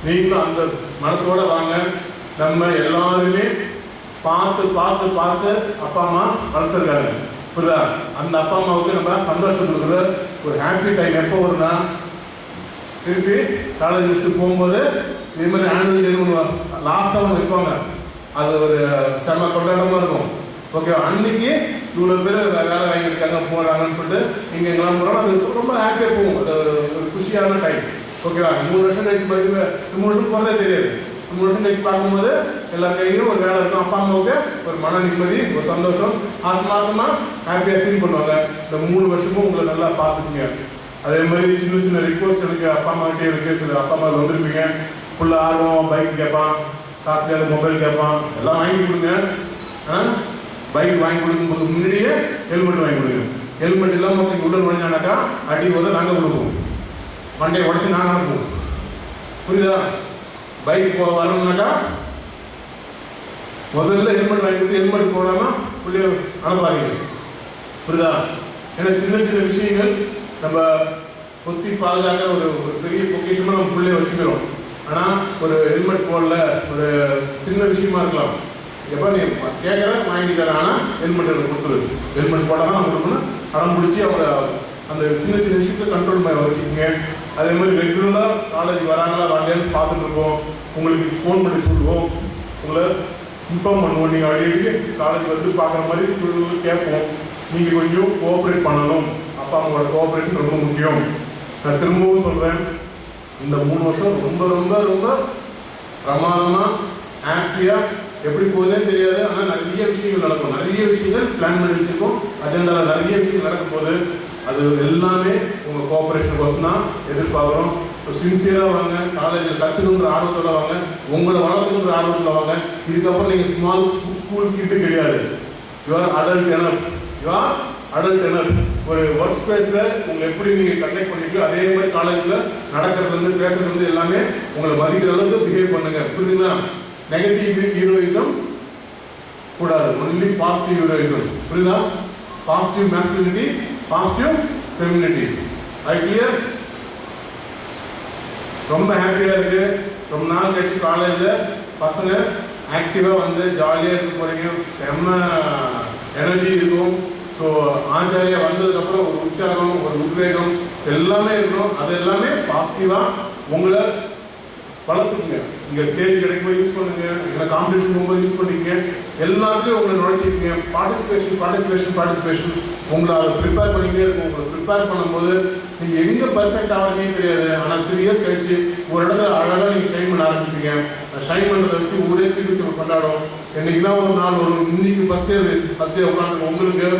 நீங்களும் அந்த மனசோடு வாங்க. நம்ம எல்லாருமே பார்த்து பார்த்து பார்த்து அப்பா அம்மா வளர்த்துருக்காங்க. புரியுதா? அந்த அப்பா அம்மாவுக்கு நம்ம சந்தோஷத்தை கொடுக்குற ஒரு ஹாப்பி டைம் எப்போ வரும்னா, திருப்பி காலேஜ் முடிச்சுட்டு போகும்போது இதே மாதிரி ஆனுவல் டேன்னு ஒன்று லாஸ்ட்டாக ஒன்று வைப்பாங்க. அது ஒரு செம கொண்டாட்டமாக இருக்கும். ஓகே, அன்னைக்கு இவ்வளோ பேர் வேலை வாங்கியிருக்காங்க போகிறாங்கன்னு சொல்லிட்டு இங்கே எங்கெல்லாம் போகிறோம். அது ரொம்ப ஹாப்பியாக போகும். அது ஒரு குஷியான டைம். ஓகேவா? 3 வருஷம் கழிச்சு படிக்க 3 வருஷம் போகிறதே தெரியாது. 3 வருஷம் கழிச்சு பார்க்கும்போது எல்லா கையிலையும் ஒரு வேலை இருக்கும். அப்பா அம்மாவுக்கு ஒரு மன நிம்மதி, ஒரு சந்தோஷம், ஆத்மார்த்தமாக ஹாப்பியாக ஃபீல் பண்ணுவாங்க. இந்த 3 வருஷமும் உங்களை நல்லா பார்த்துக்குங்க. அதே மாதிரி சின்ன சின்ன ரிக்வஸ்ட் எனக்கு அப்பா அம்மாக்கிட்டே இருக்குது. சில அப்பா அம்மா வந்திருப்பீங்க, ஃபுல்லாக ஆர்வம், பைக் கேட்பான், காஸ்ட்லியாக மொபைல் கேட்பான், எல்லாம் வாங்கி கொடுங்க. பைக் வாங்கி கொடுக்கும்போது முன்னாடியே ஹெல்மெட் வாங்கி கொடுங்க. ஹெல்மெட் இல்லாமல் நீங்கள் உள்ள நுழைஞ்சானாக்கா அடி போதை நாங்கள் கொடுப்போம், மண்டையை உடச்சி நாங்கள் அனுப்புவோம். புரியுதா? பைக் வரணும்னாக்கா முதல்ல ஹெல்மெட் வாங்கி கொடுத்து ஹெல்மெட் போடாமல் பிள்ளைய அனுப்பாதீங்க. புரியுதா? ஏன்னா சின்ன சின்ன விஷயங்கள் நம்ம கொத்தி பாதுகாக்கிற ஒரு பெரிய பொக்கிஷமாக நம்ம பிள்ளைய வச்சுக்கிறோம். ஆனால் ஒரு ஹெல்மெட் போடல, ஒரு சின்ன விஷயமா இருக்கலாம், எப்போ நீ கேட்குற வாங்கி தரேன், ஆனால் ஹெல்மெட் எனக்கு கொடுத்துரு, ஹெல்மெட் போட்டால் தான் நான் கொடுக்கணும், அடம் பிடிச்சி அவங்க அந்த சின்ன சின்ன விஷயத்தை கண்ட்ரோல் பண்ண வச்சுக்கோங்க. அதே மாதிரி ரெகுலராக காலேஜ் வராங்களா வரலையான்னு பார்த்துட்டு இருக்கோம். உங்களுக்கு ஃபோன் பண்ணி சொல்லுவோம், உங்களை இன்ஃபார்ம் பண்ணுவோம். நீங்கள் அடிக்கடி காலேஜ் வந்து பார்க்குற மாதிரி சூழ்நிலை கேட்போம். நீங்கள் கொஞ்சம் கோஆப்ரேட் பண்ணணும். அப்பா அம்மாவோட கோஆப்ரேஷன் ரொம்ப முக்கியம். நான் திரும்பவும் சொல்கிறேன், இந்த 3 வருஷம் ரொம்ப ரொம்ப ரொம்ப பிரமாதமாக ஹாப்பியாக எப்படி போகுதுன்னு தெரியாது. ஆனால் நிறைய விஷயங்கள் நடக்கும், நிறைய விஷயங்கள் பிளான் பண்ணி வச்சுருக்கோம். அஜெண்டாவில் நிறைய விஷயங்கள் நடக்கும் போது அது எல்லாமே உங்கள் கோஆப்ரேஷனுக்கோசம் தான் எதிர்பார்க்குறோம். ஸோ சின்சியராக வாங்க, காலேஜில் கற்றுக்கணுன்ற ஆர்வத்தில் வாங்க, உங்களை வளர்த்துக்கணுன்ற ஆர்வத்தில் வாங்க. இதுக்கப்புறம் நீங்கள் ஸ்கூல் கிட்டு கிடையாது. You are adult enough, you are adult enough. ஒரு ஒர்க் ஸ்பேஸில் உங்களை எப்படி நீங்கள் கண்டக்ட் பண்ணிக்கோ அதே மாதிரி காலேஜில் நடக்கிறதுலேருந்து பேசுறதுலேருந்து எல்லாமே உங்களை மதிக்கிற அளவுக்கு பிஹேவ் பண்ணுங்கள். புரியுதுங்களா? நெகட்டிவ் ஹீரோயிசம் கூடாது, ஒன்லி பாசிட்டிவ் ஹீரோயிசம். புரியுதா? Positive masculinity, positive femininity. அது கிளியர்? ரொம்ப ஹாப்பியாக இருக்குது. ரொம்ப நாள் கழிச்சு காலேஜில் பசங்க ஆக்டிவாக வந்து ஜாலியாக இருக்க போகிறீங்க. செம்ம எனர்ஜி இருக்கும். ஸோ ஆச்சாரியா வந்ததுக்கப்புறம் ஒரு உற்சாகம், ஒரு உத்வேகம் எல்லாமே இருக்கணும். அது எல்லாமே பாசிட்டிவாக உங்களை வளர்த்துக்குங்க. இங்கே ஸ்டேஜ் கிடைக்கும்போது யூஸ் பண்ணுங்க, இல்லை காம்படிஷன் போகும்போது யூஸ் பண்ணிக்கங்க. எல்லாத்துலேயும் உங்களை நுழைச்சிக்கங்க. பார்ட்டிசிபேஷன் உங்களை அதை ப்ரிப்பேர் பண்ணிக்கிட்டே இருக்கும். உங்களை ப்ரிப்பேர் பண்ணும்போது நீங்கள் எங்கே பர்ஃபெக்ட் ஆகிறீங்கன்னு தெரியாது. ஆனால் 3 இயர்ஸ் கழிச்சு ஒரு இடத்துல அழகாக நீங்கள் ஷைன் பண்ண ஆரம்பிப்பீங்க. ஷைன் பண்ணுறதை வச்சு ஊரே திருச்சி கொண்டாடும். என்றைக்குன்னா ஒரு நாள் வரும். இன்னைக்கு ஃபஸ்ட் இயர் உட்காந்து உங்களுக்கு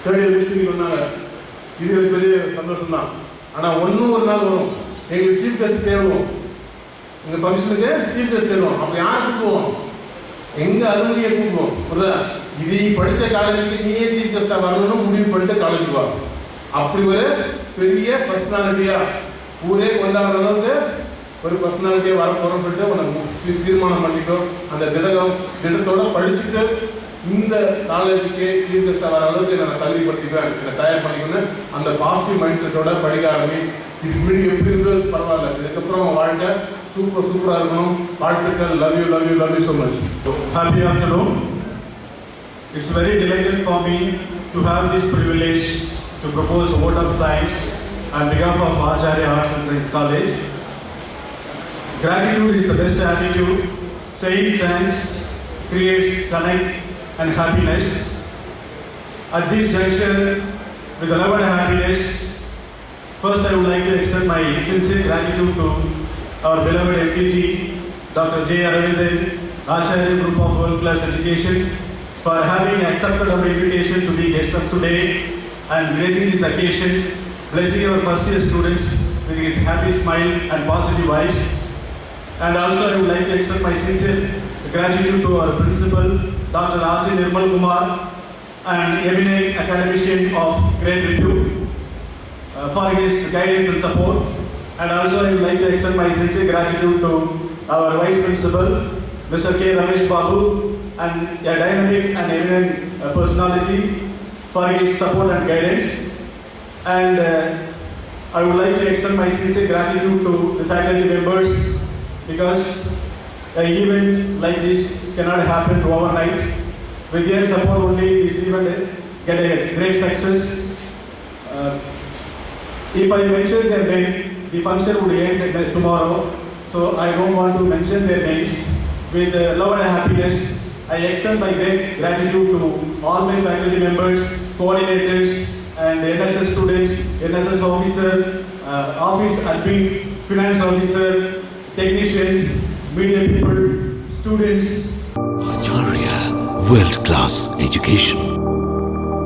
3rd இயர் முடிச்சுட்டு சொன்னாங்க, இது எனக்கு பெரிய சந்தோஷம் தான். ஆனால் ஒரு நாள் வரும், எங்களுக்கு சீஃப் கெஸ்ட் தேடுவோம், எங்கள் ஃபங்க்ஷனுக்கு சீஃப் கெஸ்ட் தேடுவோம். அப்போ யார் கூப்பிடுவோம்? எங்கள் அலுவலியை கூப்பிடுவோம். புரியுதா? இது படித்த காலேஜுக்கு நீயே சீஃப் கெஸ்ட்டாக வரணும்னு முடிவு பண்ணிட்டு காலேஜுக்கு வா. அப்படி ஒரு பெரிய பர்சனாலிட்டியாக ஊரே கொண்டாடுற அளவுக்கு ஒரு பர்சனாலிட்டியாக வரப்போகிறோம்னு சொல்லிட்டு உனக்கு தீர்மானம் பண்ணிக்கோ. அந்த திட்டத்தோட படிச்சுட்டு இந்த காலேஜுக்கு சீஃப் கெஸ்ட்டாக வர அளவுக்கு நான் தகுதிப்படுத்திக்குவேன், என்னை தயார் பண்ணிக்கணும். அந்த பாசிட்டிவ் மைண்ட் செட்டோட படிக்க ஆரம்பி. இதுக்கு முன்னாடி எப்படி இருந்தது பரவாயில்ல, இதுக்கப்புறம் வாழ்க்கை சூப்பராக இருக்கணும். வாழ்த்துக்கள். Love you so much. Happy afternoon. It's very delighted for me to have this privilege to propose a vote of thanks on behalf of Acharya Arts and Science College. Gratitude is the best attitude. Saying thanks creates connect and happiness. At this juncture, with love and happiness, first I would like to extend my sincere gratitude to our beloved MPG, Dr. J. Aravindan, Acharya Group of World Class Education, for having accepted our invitation to be guest of today and gracing this occasion, blessing our first year students with his happy smile and positive vibes. And also I would like to extend my sincere gratitude to our principal, Dr. R.T. Nirmal Kumar, an eminent academician of great repute, for his guidance and support. And also I would like to extend my sincere gratitude to our Vice Principal, Mr. K. Ramesh Babu, and a dynamic and eminent personality for his support and guidance. And I would like to extend my sincere gratitude to the faculty members, because an event like this cannot happen overnight. With their support only, this event get a great success. If I mention their name, the function would end tomorrow, so I don't want to mention their names. With love and happiness, I extend my great gratitude to all my faculty members, coordinators, and NSS students, NSS officer, office admin, finance officer, technicians, media people, students. Acharya World Class Education.